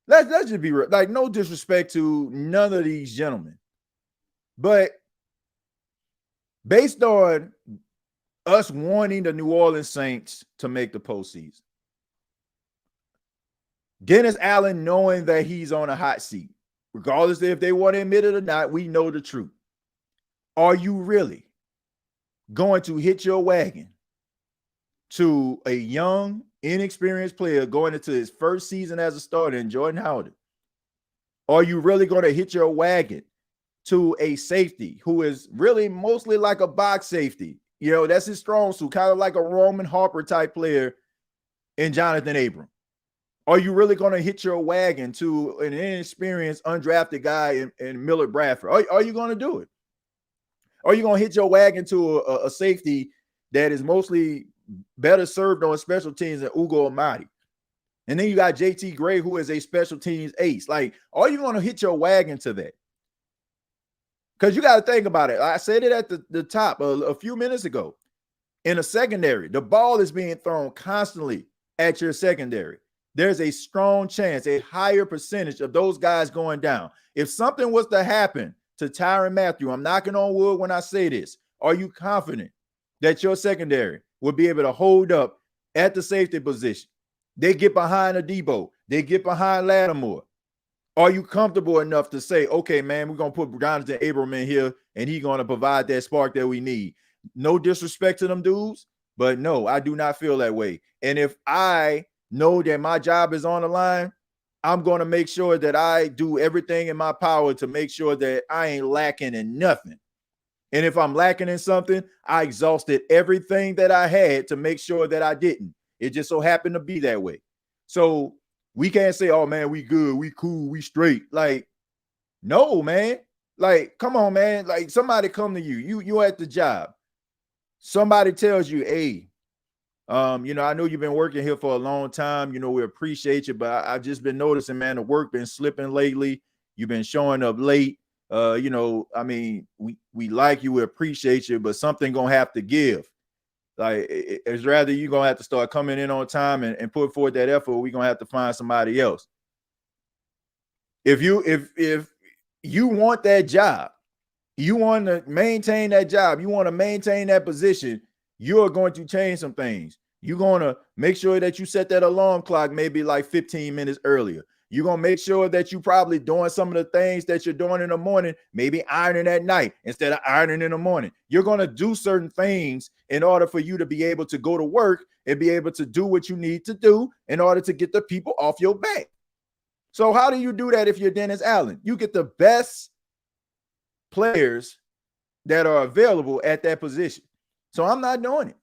Let's just be real. Like, no disrespect to none of these gentlemen. But based on us wanting the New Orleans Saints to make the postseason, Dennis Allen knowing that he's on a hot seat, regardless if they want to admit it or not, we know the truth. Are you really going to hitch your wagon to a young, inexperienced player going into his first season as a starter in Jordan Howard? Are you really going to hitch your wagon to a safety who is really mostly like a box safety? That's his strong suit, kind of like a Roman Harper type player in Jonathan Abram. Are you really going to hitch your wagon to an inexperienced, undrafted guy in Millard Bradford? Are you going to do it? Are you going to hitch your wagon to a safety that is mostly better served on special teams than Ugo Amadi? And then you got JT Gray, who is a special teams ace. Like, are you going to hitch your wagon to that? Because you got to think about it. I said it at the top a few minutes ago. In a secondary, the ball is being thrown constantly at your secondary. There's a strong chance, a higher percentage of those guys going down. If something was to happen to Tyrann Mathieu, I'm knocking on wood when I say this, are you confident that your secondary will be able to hold up at the safety position? They get behind a Debo. They get behind Lattimore. Are you comfortable enough to say, okay, man, we're going to put Jonathan Abram in here and he's going to provide that spark that we need? No disrespect to them dudes, but no, I do not feel that way. And if I know that my job is on the line, I'm going to make sure that I do everything in my power to make sure that I ain't lacking in nothing. And if I'm lacking in something, I exhausted everything that I had to make sure that I didn't. It just so happened to be that way. So we can't say, oh, man, we good, we cool, we straight. Like, no, man. Like, come on, man. Like, somebody come to you. You at the job. somebody tells you, hey, you know, I know you've been working here for a long time. You know, we appreciate you, but I've just been noticing, man, the work been slipping lately. You've been showing up late. You know, I mean, we like you, we appreciate you, but something gonna have to give. Like, it's rather you gonna have to start coming in on time and put forth that effort. We're gonna have to find somebody else. If you want that job, you want to maintain that job, you want to maintain that position, you're going to change some things. You're going to make sure that you set that alarm clock maybe like 15 minutes earlier. You're going to make sure that you probably doing some of the things that you're doing in the morning, maybe ironing at night instead of ironing in the morning. You're going to do certain things in order for you to be able to go to work and be able to do what you need to do in order to get the people off your back. So how do you do that if you're Dennis Allen? You get the best players that are available at that position. So I'm not doing it.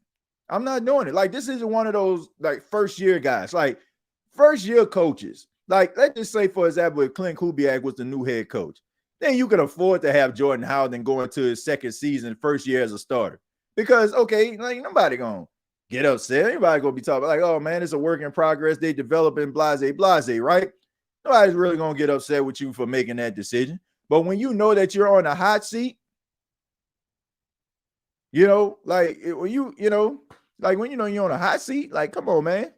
I'm not doing it. Like, this isn't one of those like first year guys, like first year coaches. Like, let's just say, for example, if Clint Kubiak was the new head coach, then you can afford to have Jordan Howden go into his second season, first year as a starter. Because, okay, like, nobody gonna get upset. Anybody gonna be talking like, oh man, it's a work in progress. They developing blase, right? Nobody's really gonna get upset with you for making that decision. But when you know that you're on a hot seat, you know, like when you know, like when you know you're on a hot seat, like, come on, man.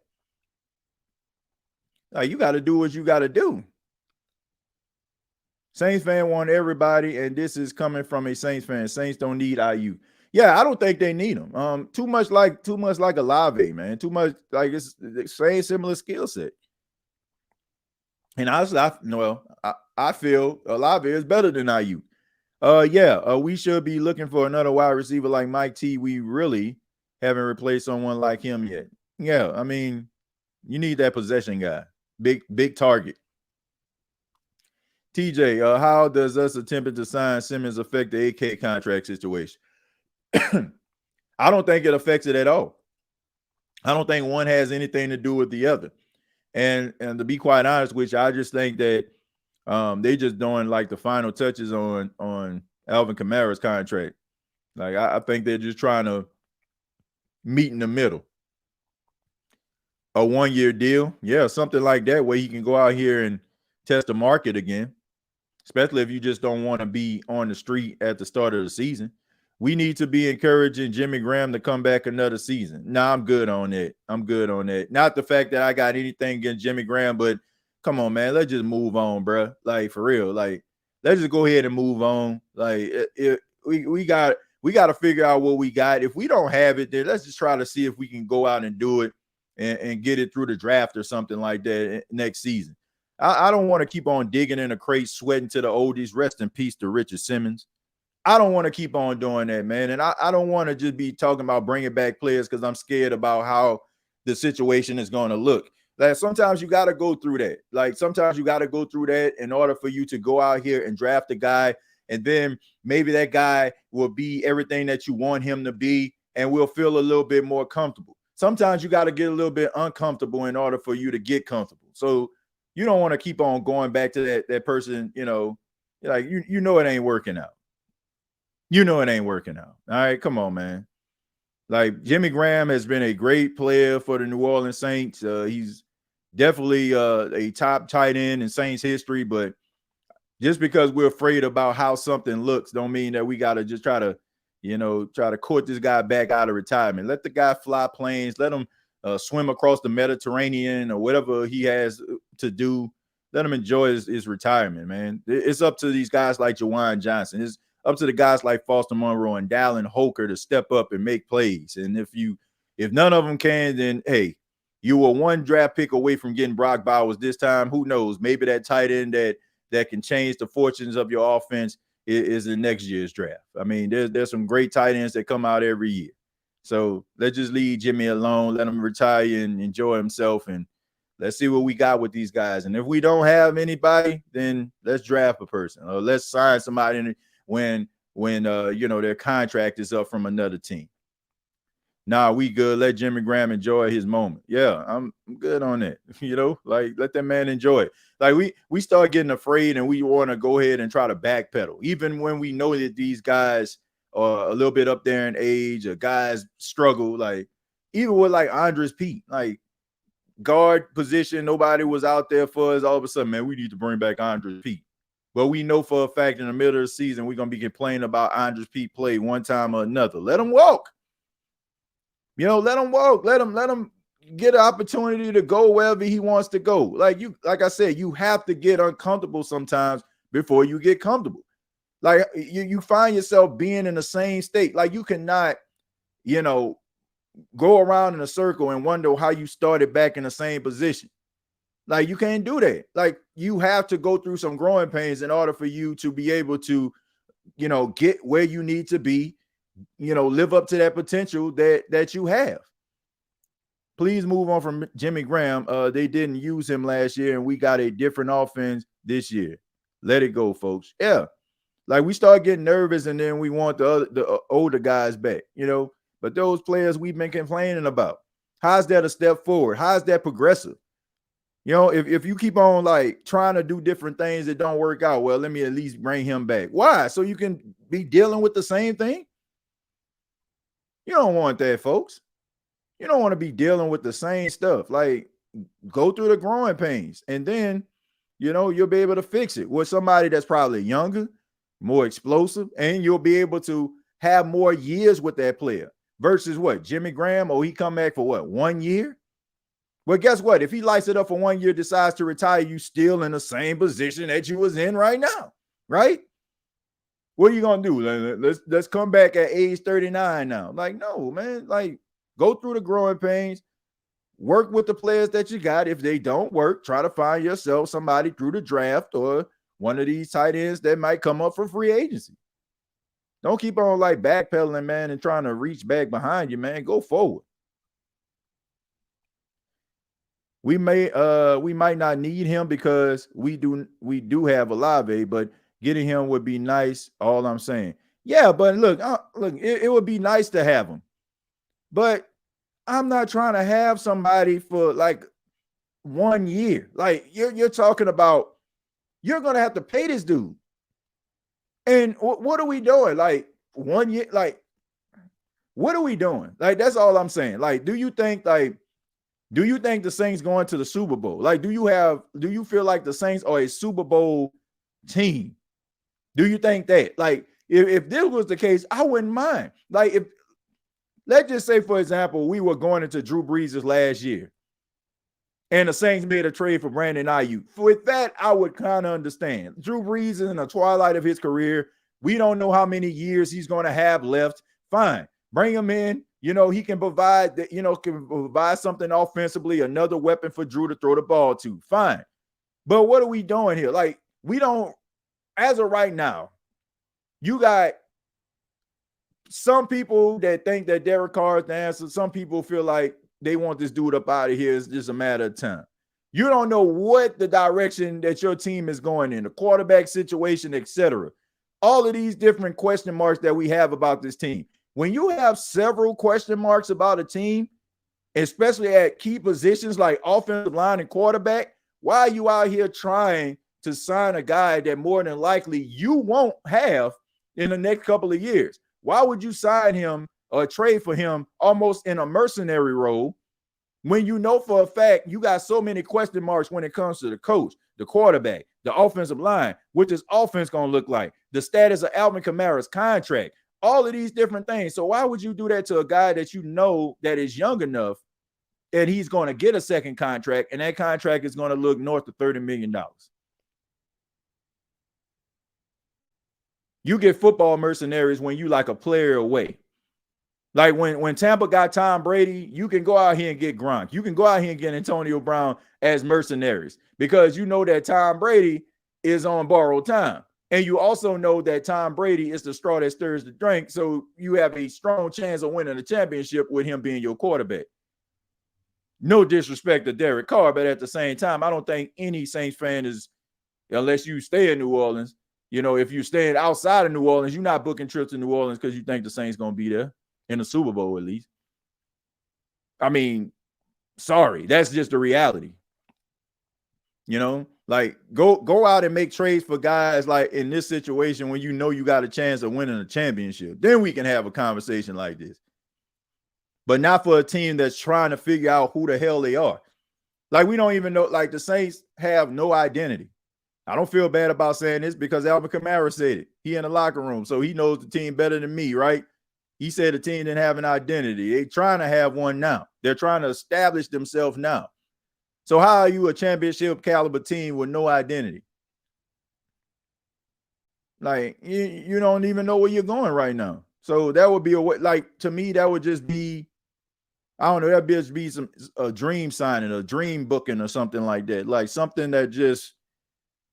Like, you got to do what you got to do. Saints fan want everybody, and this is coming from a Saints fan. Saints don't need IU. Yeah, I don't think they need him. Too much like Olave, man. Too much like it's the same similar skill set. And honestly, I feel Olave is better than IU. We should be looking for another wide receiver like Mike T. We really haven't replaced someone like him yet. Yeah, I mean, you need that possession guy. Big target. TJ, how does us attempting to sign Simmons affect the AK contract situation? I don't think it affects it at all. I don't think one has anything to do with the other. And to be quite honest with you, I just think that they just doing like the final touches on Alvin Kamara's contract. Like, I think they're just trying to meet in the middle. A 1-year deal, yeah, something like that, where he can go out here and test the market again, especially if you just don't want to be on the street at the start of the season. We need to be encouraging Jimmy Graham to come back another season. Nah, I'm good on that. Not the fact that I got anything against Jimmy Graham, but come on, man, let's just move on, bro. Like, for real, like, let's just go ahead and move on. Like, we got to figure out what we got. If we don't have it, then let's just try to see if we can go out and do it and get it through the draft or something like that next season. I don't want to keep on digging in a crate, sweating to the oldies. Rest in peace to Richard Simmons. I don't want to keep on doing that, man. And I don't want to just be talking about bringing back players because I'm scared about how the situation is going to look. Like, sometimes you got to go through that. Like, sometimes you got to go through that in order for you to go out here and draft a guy. And then maybe that guy will be everything that you want him to be, and we'll feel a little bit more comfortable. Sometimes you got to get a little bit uncomfortable in order for you to get comfortable. So you don't want to keep on going back to that person, you know, like you know it ain't working out. You know it ain't working out. All right, come on, man. Like, Jimmy Graham has been a great player for the New Orleans Saints. He's definitely a top tight end in Saints history, but just because we're afraid about how something looks don't mean that we got to just try to court this guy back out of retirement. Let the guy fly planes. Let him swim across the Mediterranean or whatever he has to do. Let him enjoy his retirement, man. It's up to these guys like Jawan Johnson. It's up to the guys like Foster Monroe and Dallin Holker to step up and make plays. And if none of them can, then hey, you were one draft pick away from getting Brock Bowers this time. Who knows? Maybe that tight end that can change the fortunes of your offense is in next year's draft. I mean, there's some great tight ends that come out every year. So let's just leave Jimmy alone, let him retire and enjoy himself, and let's see what we got with these guys. And if we don't have anybody, then let's draft a person or let's sign somebody when their contract is up from another team. Nah, we good. Let Jimmy Graham enjoy his moment. Yeah, I'm good on that. Like, let that man enjoy it. Like, we start getting afraid and we want to go ahead and try to backpedal, even when we know that these guys or a little bit up there in age, or guys struggle, like even with like Andres Pete, like guard position, nobody was out there for us. All of a sudden, man, we need to bring back Andres Pete. But we know for a fact in the middle of the season, we're going to be complaining about Andres Pete play one time or another. Let him walk. Let him walk. Let him get an opportunity to go wherever he wants to go. Like I said, you have to get uncomfortable sometimes before you get comfortable. Like you find yourself being in the same state. Like you cannot, go around in a circle and wonder how you started back in the same position. Like you can't do that. Like you have to go through some growing pains in order for you to be able to, get where you need to be, live up to that potential that you have. Please move on from Jimmy Graham. They didn't use him last year, and we got a different offense this year. Let it go, folks. Yeah. Like we start getting nervous, and then we want the older guys back, But those players we've been complaining about, how's that a step forward? How's that progressive? If you keep on like trying to do different things that don't work out, well, let me at least bring him back. Why? So you can be dealing with the same thing? You don't want that, folks. You don't want to be dealing with the same stuff. Like go through the growing pains, and then, you'll be able to fix it with somebody that's probably younger, more explosive, and you'll be able to have more years with that player versus what? Jimmy Graham, he come back for what? 1 year? Well, guess what? If he lights it up for 1 year, decides to retire, you still in the same position that you was in right now, right? What are you gonna do? Let's come back at age 39 now. Like, no, man. Like, go through the growing pains, work with the players that you got. If they don't work, try to find yourself somebody through the draft or one of these tight ends that might come up for free agency. Don't keep on like backpedaling, man, and trying to reach back behind you, man. Go forward. We might not need him because we do have Olave, but getting him would be nice. All I'm saying. Yeah, but look, it would be nice to have him, but I'm not trying to have somebody for like 1 year. Like you're talking about, you're gonna have to pay this dude. And what are we doing? Like 1 year? Like what are we doing? Like that's all I'm saying. Like, do you think the Saints going to the Super Bowl? Like, do you feel like the Saints are a Super Bowl team? Do you think that? Like, if this was the case, I wouldn't mind. Like, if let's just say, for example, we were going into Drew Brees' last year, and the Saints made a trade for Brandon Ayuk. With that, I would kind of understand. Drew Brees is in the twilight of his career. We don't know how many years he's going to have left. Fine, bring him in. He can provide something offensively, another weapon for Drew to throw the ball to. Fine. But what are we doing here? Like, we don't, as of right now, you got some people that think that Derek Carr is the answer. Some people feel like they want this dude up out of here. It's just a matter of time. You don't know what the direction that your team is going in, the quarterback situation, etc. All of these different question marks that we have about this team. When you have several question marks about a team, especially at key positions like offensive line and quarterback, why are you out here trying to sign a guy that more than likely you won't have in the next couple of years? Why would you sign him or trade for him almost in a mercenary role when you know for a fact you got so many question marks when it comes to the coach, the quarterback, the offensive line, what this offense going to look like, the status of Alvin Kamara's contract, all of these different things. So why would you do that to a guy that you know that is young enough that he's going to get a second contract, and that contract is going to look north of $30 million? You get football mercenaries when you like a player away. Like when Tampa got Tom Brady, you can go out here and get Gronk. You can go out here and get Antonio Brown as mercenaries because you know that Tom Brady is on borrowed time. And you also know that Tom Brady is the straw that stirs the drink. So you have a strong chance of winning the championship with him being your quarterback. No disrespect to Derek Carr, but at the same time, I don't think any Saints fan is, unless you stay in New Orleans, if you're staying outside of New Orleans, you're not booking trips to New Orleans because you think the Saints going to be there in the Super Bowl at least. I mean, sorry, that's just the reality. You know, like go out and make trades for guys like in this situation when you know you got a chance of winning a championship. Then we can have a conversation like this. But not for a team that's trying to figure out who the hell they are. Like, we don't even know, like, the Saints have no identity. I don't feel bad about saying this because Alvin Kamara said it. He in the locker room, so he knows the team better than me, right? He said the team didn't have an identity. They're trying to have one now. They're trying to establish themselves now. So how are you a championship caliber team with no identity? Like, you don't even know where you're going right now. So that would be like, to me, that would just be, I don't know, that'd just be a dream signing, a dream booking or something like that. Like something that just,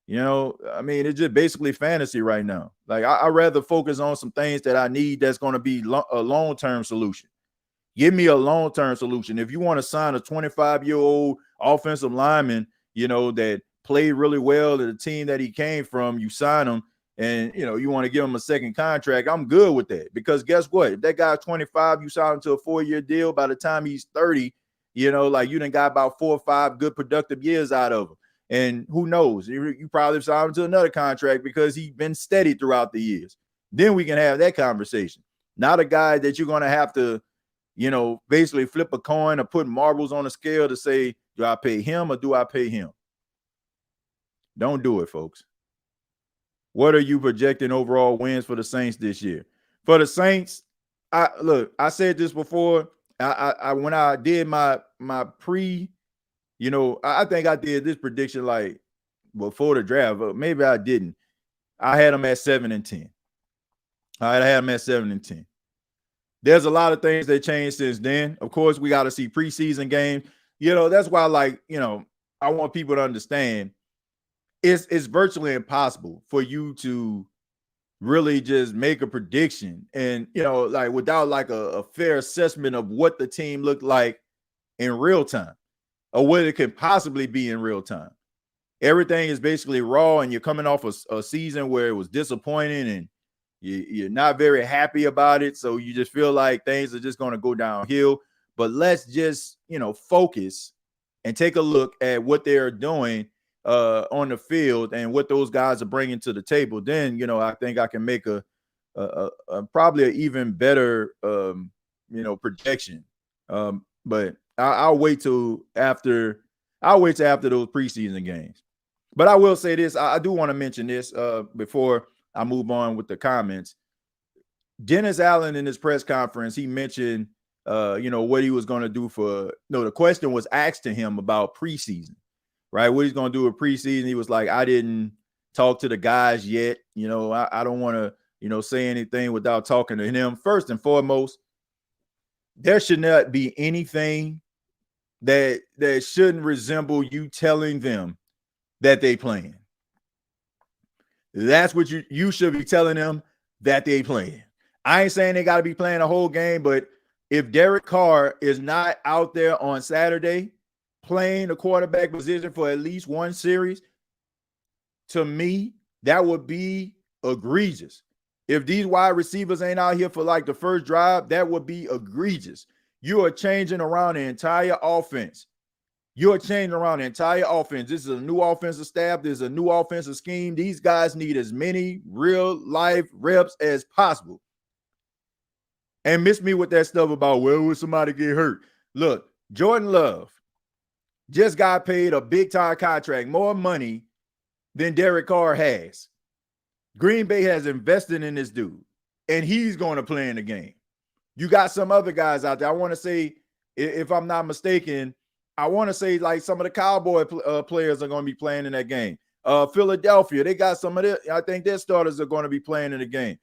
I mean, it's just basically fantasy right now. Like I'd rather focus on some things that I need that's going to be a long-term solution. Give me a long-term solution. If you want to sign a 25-year-old offensive lineman, that played really well to the team that he came from, you sign him and, you want to give him a second contract, I'm good with that. Because guess what? If that guy's 25, you sign him to a 4-year deal. By the time he's 30, like you done got about 4 or 5 good productive years out of him. And who knows? You probably sign him to another contract because he's been steady throughout the years. Then we can have that conversation. Not a guy that you're going to have to, basically flip a coin or put marbles on a scale to say, do I pay him or do I pay him? Don't do it, folks. What are you projecting overall wins for the Saints this year? For the Saints, I said this before. I when I did my pre, I think I did this prediction like before the draft, but maybe I didn't. I had them at 7-10. I had them at 7-10. There's a lot of things that changed since then. Of course, we got to see preseason games. That's why, I want people to understand it's virtually impossible for you to really just make a prediction and, without a fair assessment of what the team looked like in real time or what it could possibly be in real time. Everything is basically raw and you're coming off a season where it was disappointing and you're not very happy about it. So you just feel like things are just going to go downhill. But let's just, focus and take a look at what they're doing on the field and what those guys are bringing to the table. Then, I think I can make a probably an even better, projection. But I'll wait till after those preseason games. But I will say this. I do want to mention this before I move on with the comments. Dennis Allen in his press conference, he mentioned, what he was going to do the question was asked to him about preseason, right? What he's going to do with preseason. He was like, I didn't talk to the guys yet. I don't want to, say anything without talking to him. First and foremost, there should not be anything that shouldn't resemble you telling them that they playing. That's what you should be telling them, that they playing. I ain't saying they got to be playing a whole game, but if Derek Carr is not out there on Saturday playing the quarterback position for at least one series, to me, that would be egregious. If these wide receivers ain't out here for the first drive, that would be egregious. You are changing around the entire offense. You're changing around the entire offense. This is a new offensive staff. This is a new offensive scheme. These guys need as many real-life reps as possible. And miss me with that stuff about, would somebody get hurt? Look, Jordan Love just got paid a big-time contract, more money than Derek Carr has. Green Bay has invested in this dude, and he's going to play in the game. You got some other guys out there. I want to say, if I'm not mistaken, I want to say some of the Cowboy players are going to be playing in that game. Philadelphia, they got some of their, I think their starters are going to be playing in the game.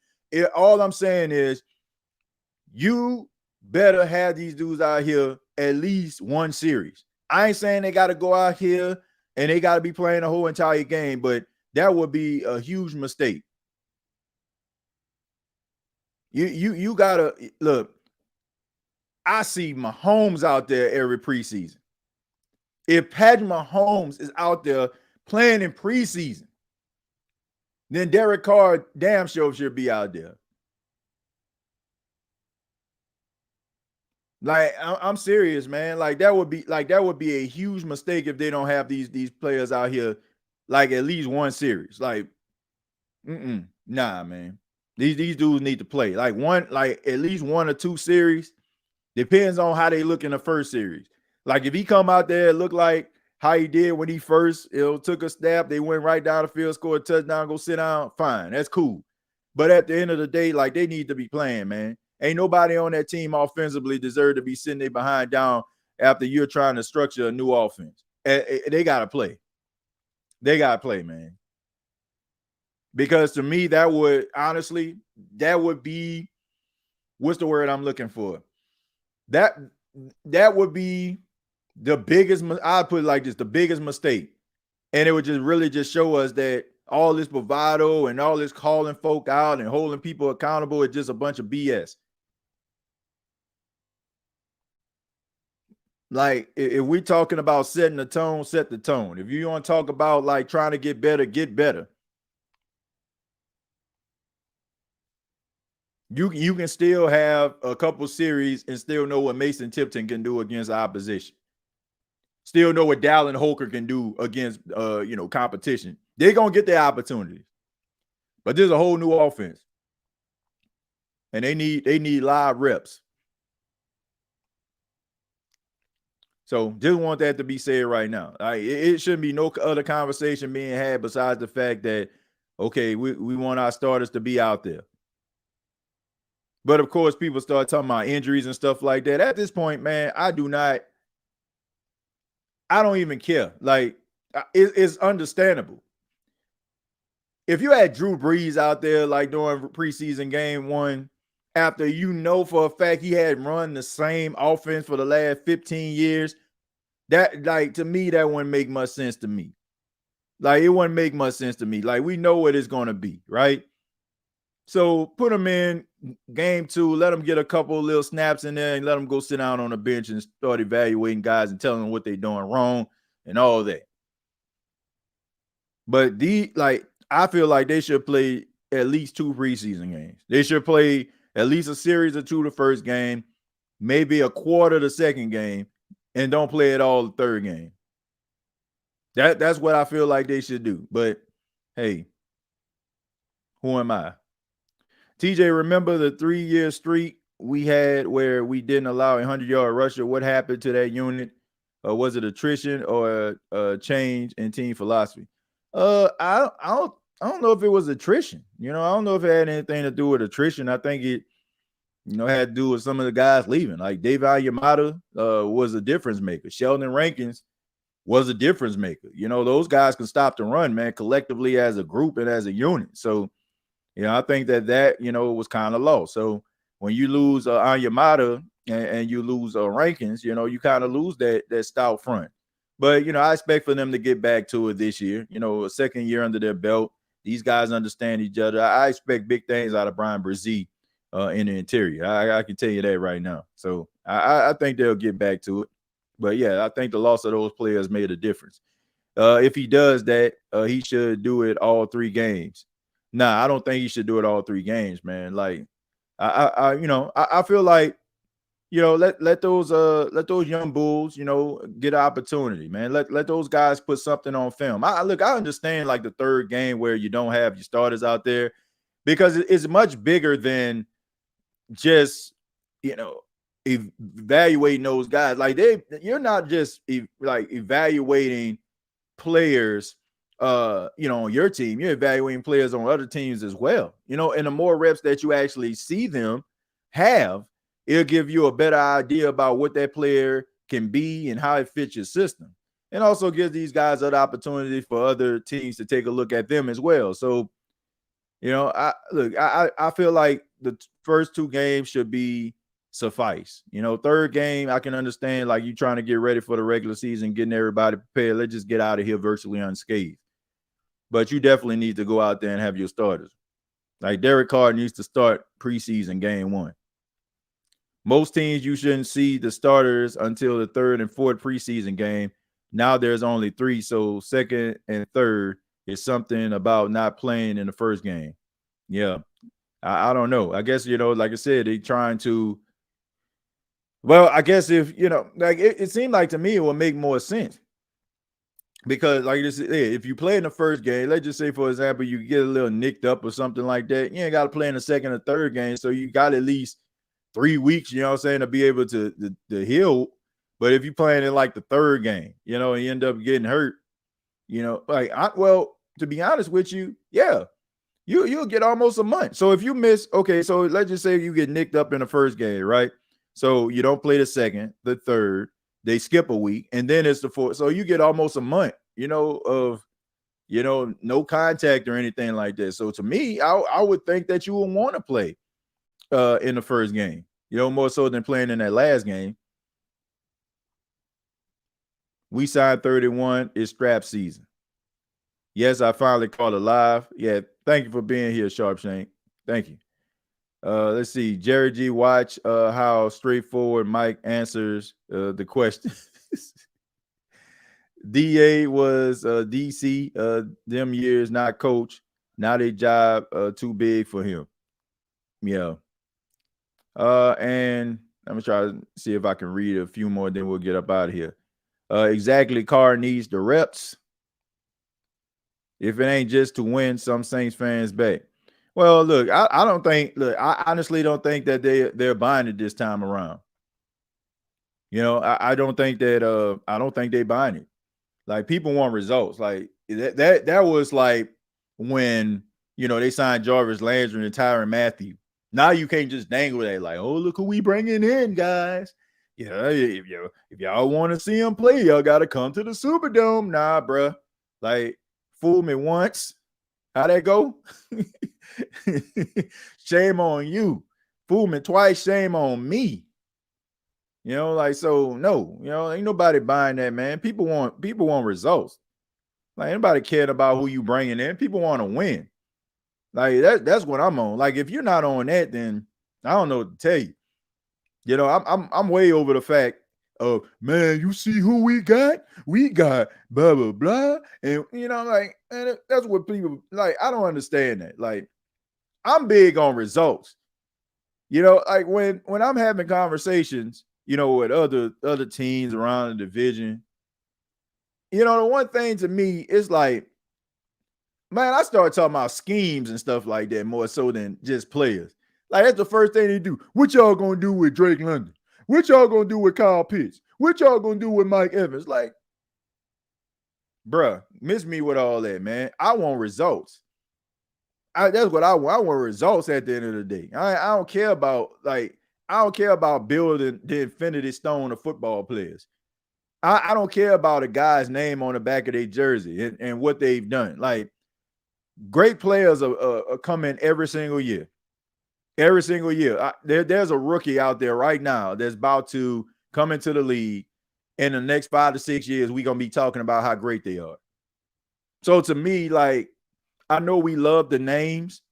All I'm saying is you better have these dudes out here at least one series. I ain't saying they got to go out here and they got to be playing the whole entire game, but that would be a huge mistake. You got to look. I see Mahomes out there every preseason. If Patrick Mahomes is out there playing in preseason, then Derek Carr damn sure should be out there. Like I'm serious, man. Like that would be a huge mistake if they don't have these players out here, like at least one series. Like, nah, man. These dudes need to play like at least 1 or 2 series. Depends on how they look in the first series. Like if he come out there and look like how he did when he first took a snap, they went right down the field, scored a touchdown, go sit down. Fine, that's cool. But at the end of the day, like they need to be playing, man. Ain't nobody on that team offensively deserve to be sitting there behind down after you're trying to structure a new offense. They gotta play. They gotta play, man. Because to me, that would be what's the word I'm looking for? That would be the biggest. I'd put it like this: the biggest mistake, and it would just really just show us that all this bravado and all this calling folk out and holding people accountable is just a bunch of BS. Like if we're talking about setting the tone, set the tone. If you want to talk about like trying to get better, get better. You can still have a couple series and still know what Mason Tipton can do against opposition. Still know what Dallin Holker can do against competition. They're gonna get their opportunities. But there's a whole new offense. And they need live reps. So just want that to be said right now. It shouldn't be no other conversation being had besides the fact that, okay, we want our starters to be out there. But of course, people start talking about injuries and stuff like that. At this point, man, I don't even care. Like, it's understandable. If you had Drew Brees out there, like during preseason game 1, after for a fact he had run the same offense for the last 15 years, that, like, to me, that wouldn't make much sense to me. Like, it wouldn't make much sense to me. Like, we know what it's going to be, right? So put him in game 2, let him get a couple little snaps in there and let him go sit down on the bench and start evaluating guys and telling them what they're doing wrong and all that. But I feel like they should play at least 2 preseason games. They should play at least a series or 2 the first game, maybe a quarter the second game, and don't play it all the third game. That's what I feel like they should do. But hey, who am I? TJ, remember the 3-year streak we had where we didn't allow a 100-yard rusher? What happened to that unit? Was it attrition or a change in team philosophy? I don't know if it was attrition. I don't know if it had anything to do with attrition. I think it, had to do with some of the guys leaving. Like David Yamada was a difference maker. Sheldon Rankins was a difference maker. Those guys can stop the run, man, collectively as a group and as a unit. So, I think that was kind of low. So when you lose Yamada and you lose Rankins, you kind of lose that stout front. But, I expect for them to get back to it this year. A second year under their belt. These guys understand each other. I expect big things out of Brian Brzee in the interior. I can tell you that right now. So I think they'll get back to it. But, yeah, I think the loss of those players made a difference. If he does that, he should do it all 3 games. Nah, I don't think he should do it all 3 games, man. Like, I feel like, let those young bulls, get an opportunity, man. Let those guys put something on film. I understand like the 3rd game where you don't have your starters out there because it's much bigger than just, evaluating those guys. Like you're not just evaluating players on your team, you're evaluating players on other teams as well. And the more reps that you actually see them have, it'll give you a better idea about what that player can be and how it fits your system. And also gives these guys other opportunity for other teams to take a look at them as well. So, I feel like the first 2 games should be suffice. 3rd game, I can understand like you trying to get ready for the regular season, getting everybody prepared. Let's just get out of here virtually unscathed. But you definitely need to go out there and have your starters. Like Derek Carr needs to start preseason game 1. Most teams, you shouldn't see the starters until the 3rd and 4th preseason game. Now there's only 3, so 2nd and 3rd is something about not playing in the first game. Yeah, I don't know. I guess, like I said, they're trying to Well, I guess if like it seemed like to me it would make more sense because like this, if you play in the first game, let's just say for example you get a little nicked up or something like that, you ain't got to play in the second or third game, so you got at least 3 weeks, you know what I'm saying, to be able to heal. But if you playing in like the third game, and you end up getting hurt, like to be honest with you, yeah, you'll get almost a month. So if you miss, okay, so let's just say you get nicked up in the first game, right? So you don't play the second, the third, they skip a week, and then it's the fourth. So you get almost a month, of no contact or anything like that. So to me, I would think that you would want to play in the first game, more so than playing in that last game. We signed 31. It's strap season. Yes, I finally caught it live. Yeah, thank you for being here, Sharpshank. Thank you. Let's see. Jerry G, watch how straightforward Mike answers the question. DA was DC them years, not coach. Not a job too big for him. Yeah. And I'm gonna try to see if I can read a few more, then we'll get up out of here. Exactly, Carr needs the reps. If it ain't just to win some Saints fans back. Well, look, I don't think. Look, I honestly don't think that they're buying it this time around. I don't think that. I don't think they buying it. Like people want results. Like that was like when they signed Jarvis Landry and Tyrann Mathieu. Now you can't just dangle that like, oh, look who we bringing in, guys. If y'all want to see him play, y'all got to come to the Superdome. Nah, bruh. Like, fool me once. How'd that go? Shame on you. Fool me twice, shame on me. So no, ain't nobody buying that, man. People want results. Like, anybody cared about who you bringing in. People want to win. Like, that's what I'm on. Like, if you're not on that, then I don't know what to tell you. I'm way over the fact of, man, you see who we got? We got blah, blah, blah. And, and that's what people, like, I don't understand that. Like, I'm big on results. Like when I'm having conversations, with other teams around the division, the one thing to me is like, man, I start talking about schemes and stuff like that more so than just players. Like, that's the first thing they do. What y'all gonna do with Drake London? What y'all gonna do with Kyle Pitts? What y'all gonna do with Mike Evans? Like, bruh, miss me with all that, man. I want results. That's what I want. I want results at the end of the day. I don't care about building the infinity stone of football players. I don't care about a guy's name on the back of their jersey and what they've done. Like, great players are coming every single year. Every single year. There's a rookie out there right now that's about to come into the league. In the next 5 to 6 years, we're going to be talking about how great they are. So to me, like, I know we love the names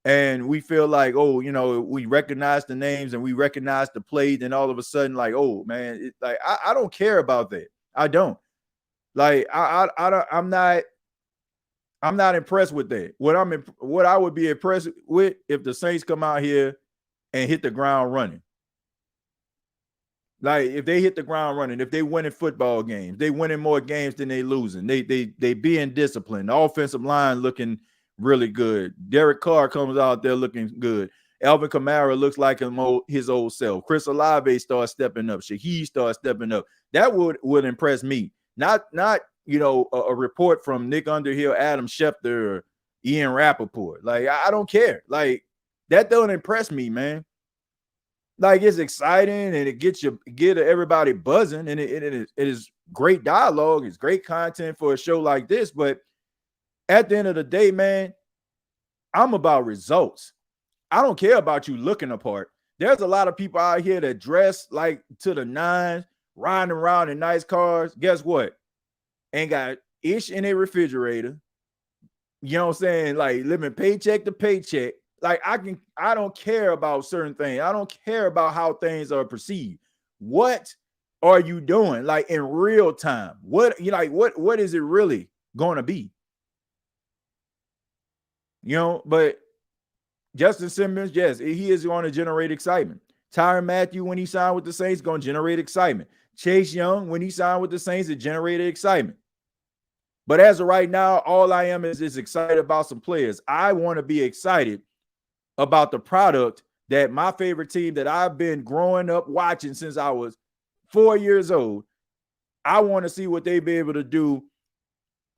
and we feel like, oh, we recognize the names and we recognize the play. Then all of a sudden, like, oh, man, I don't care about that. I don't. Like, I'm not impressed with that. What I would be impressed with if the Saints come out here and hit the ground running. Like, if they hit the ground running, if they winning football games, they winning more games than they losing. They being disciplined. The offensive line looking really good. Derek Carr comes out there looking good. Alvin Kamara looks like his old self. Chris Olave starts stepping up. Shaheed starts stepping up. That would impress me. Not a report from Nick Underhill, Adam Schefter, or Ian Rappaport. Like, I don't care. Like, that doesn't impress me, man. Like, it's exciting and it get everybody buzzing, and it is great dialogue. It's great content for a show like this. But at the end of the day, man, I'm about results. I don't care about you looking apart. There's a lot of people out here that dress like to the nines, riding around in nice cars. Guess what? Ain't got ish in a refrigerator. You know what I'm saying? Like, living paycheck to paycheck. Like, I don't care about certain things. I don't care about how things are perceived. What are you doing? Like, in real time? What is it really going to be? But Justin Simmons, yes, he is going to generate excitement. Tyrann Mathieu, when he signed with the Saints, going to generate excitement. Chase Young, when he signed with the Saints, it generated excitement. But as of right now, all I am is excited about some players. I want to be excited about the product that my favorite team that I've been growing up watching since I was 4 years old. I want to see what they be able to do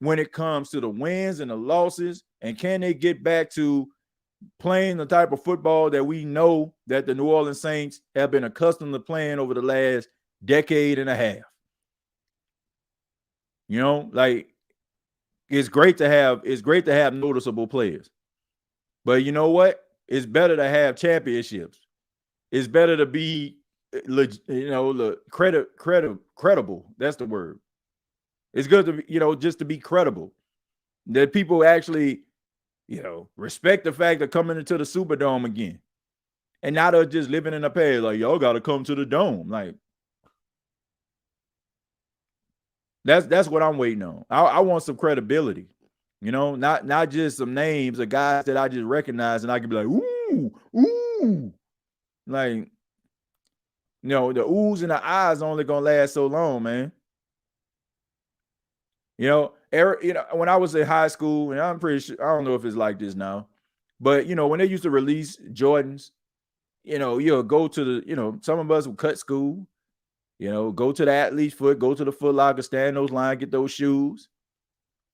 when it comes to the wins and the losses, and can they get back to playing the type of football that we know that the New Orleans Saints have been accustomed to playing over the last decade and a half. You know, like it's great to have noticeable players. But you know what? It's better to have championships. It's better to be credible. That's the word. It's good to be, just to be credible. That people actually, respect the fact of coming into the Superdome again. And not of just living in the past, like, y'all got to come to the dome. Like, that's what I'm waiting on. I want some credibility, not just some names of guys that I just recognize and I can be like, ooh. Like, the oohs and the eyes only going to last so long, man. When I was in high school, and I'm pretty sure, I don't know if it's like this now, but, when they used to release Jordans, you'll go to the, some of us would cut school, go to the athlete's foot, go to the Foot Locker, stand those lines, get those shoes.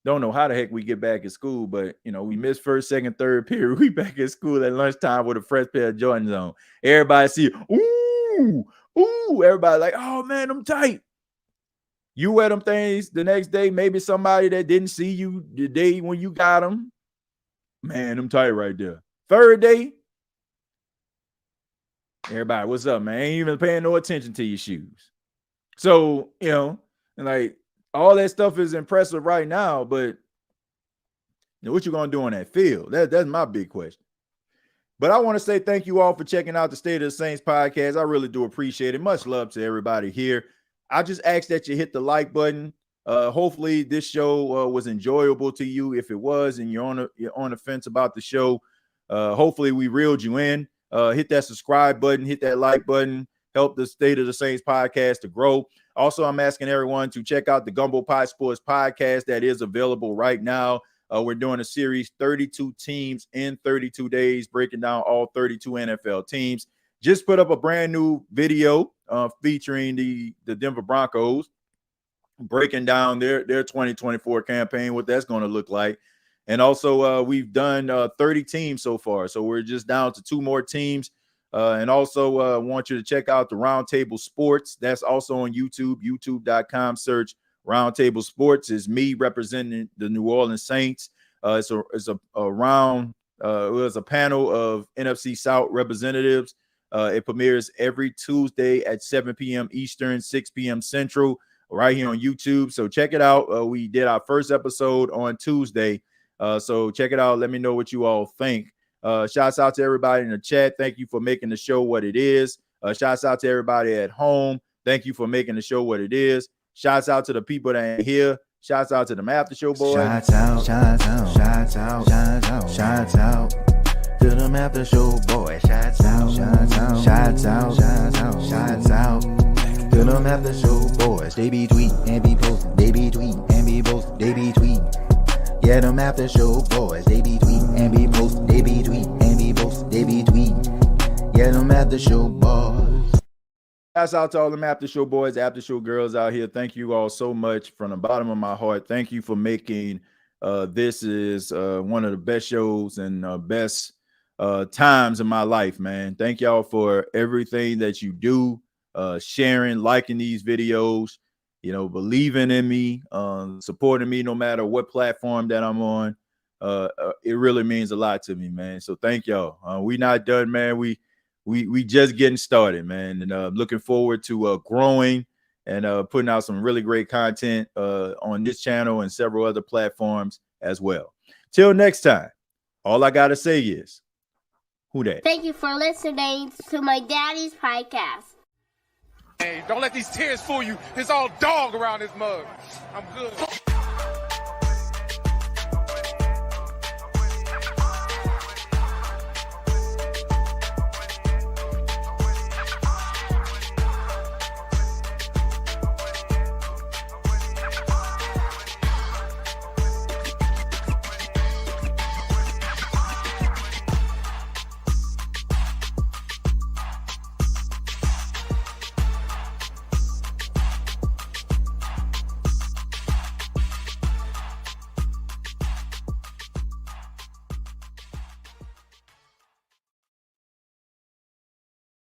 Don't know how the heck we get back at school, but, we missed first, second, third period. We back at school at lunchtime with a fresh pair of Jordans on. Everybody see, ooh, everybody like, oh, man, I'm tight. You wear them things the next day, maybe somebody that didn't see you the day when you got them, man, them tight right there. Third day, everybody, what's up, man? Ain't even paying no attention to your shoes. So, and like all that stuff is impressive right now, but what you gonna do on that field? That's my big question. But I want to say thank you all for checking out the State of the Saints podcast. I really do appreciate it. Much love to everybody here. I just ask that you hit the like button. Hopefully this show was enjoyable to you. If it was and you're on the fence about the show, hopefully we reeled you in. Hit that subscribe button, hit that like button, help the State of the Saints podcast to grow. Also, I'm asking everyone to check out the Gumbo Pie Sports podcast that is available right now. We're doing a series, 32 teams in 32 days, breaking down all 32 NFL teams. Just put up a brand new video featuring the Denver Broncos, breaking down their 2024 campaign, what that's going to look like. And also, we've done 30 teams so far. So we're just down to 2 more teams. And also want you to check out the Roundtable Sports. That's also on YouTube, youtube.com. Search Roundtable Sports. Is me representing the New Orleans Saints. It's a panel of NFC South representatives. It premieres every Tuesday at 7 p.m. Eastern, 6 p.m. Central, right here on YouTube. So check it out. We did our first episode on Tuesday. So check it out. Let me know what you all think. Shouts out to everybody in the chat. Thank you for making the show what it is. Shouts out to everybody at home. Thank you for making the show what it is. Shouts out to the people that ain't here. Shouts out to the After Show boys. Shouts out to them After Show boys. Shouts out to them After Show boys. They be tweet and be post. They be tweet and be post. They be tweet. Yeah, them After Show boys. They be tweet and be post. They be tweet and be post. They be tweet. Yeah, them After Show boys. Shouts out to all them After Show boys, After Show girls out here. Thank you all so much from the bottom of my heart. Thank you for making this is one of the best shows and best times in my life, man. Thank y'all for everything that you do, sharing, liking these videos, believing in me, supporting me no matter what platform that I'm on. It really means a lot to me, man. So thank y'all. We not done, man. We just getting started, man. And looking forward to growing and putting out some really great content on this channel and several other platforms as well. Till next time, all I got to say is, who dat? Thank you for listening to my daddy's podcast. Hey, don't let these tears fool you. There's all dog around this mug. I'm good.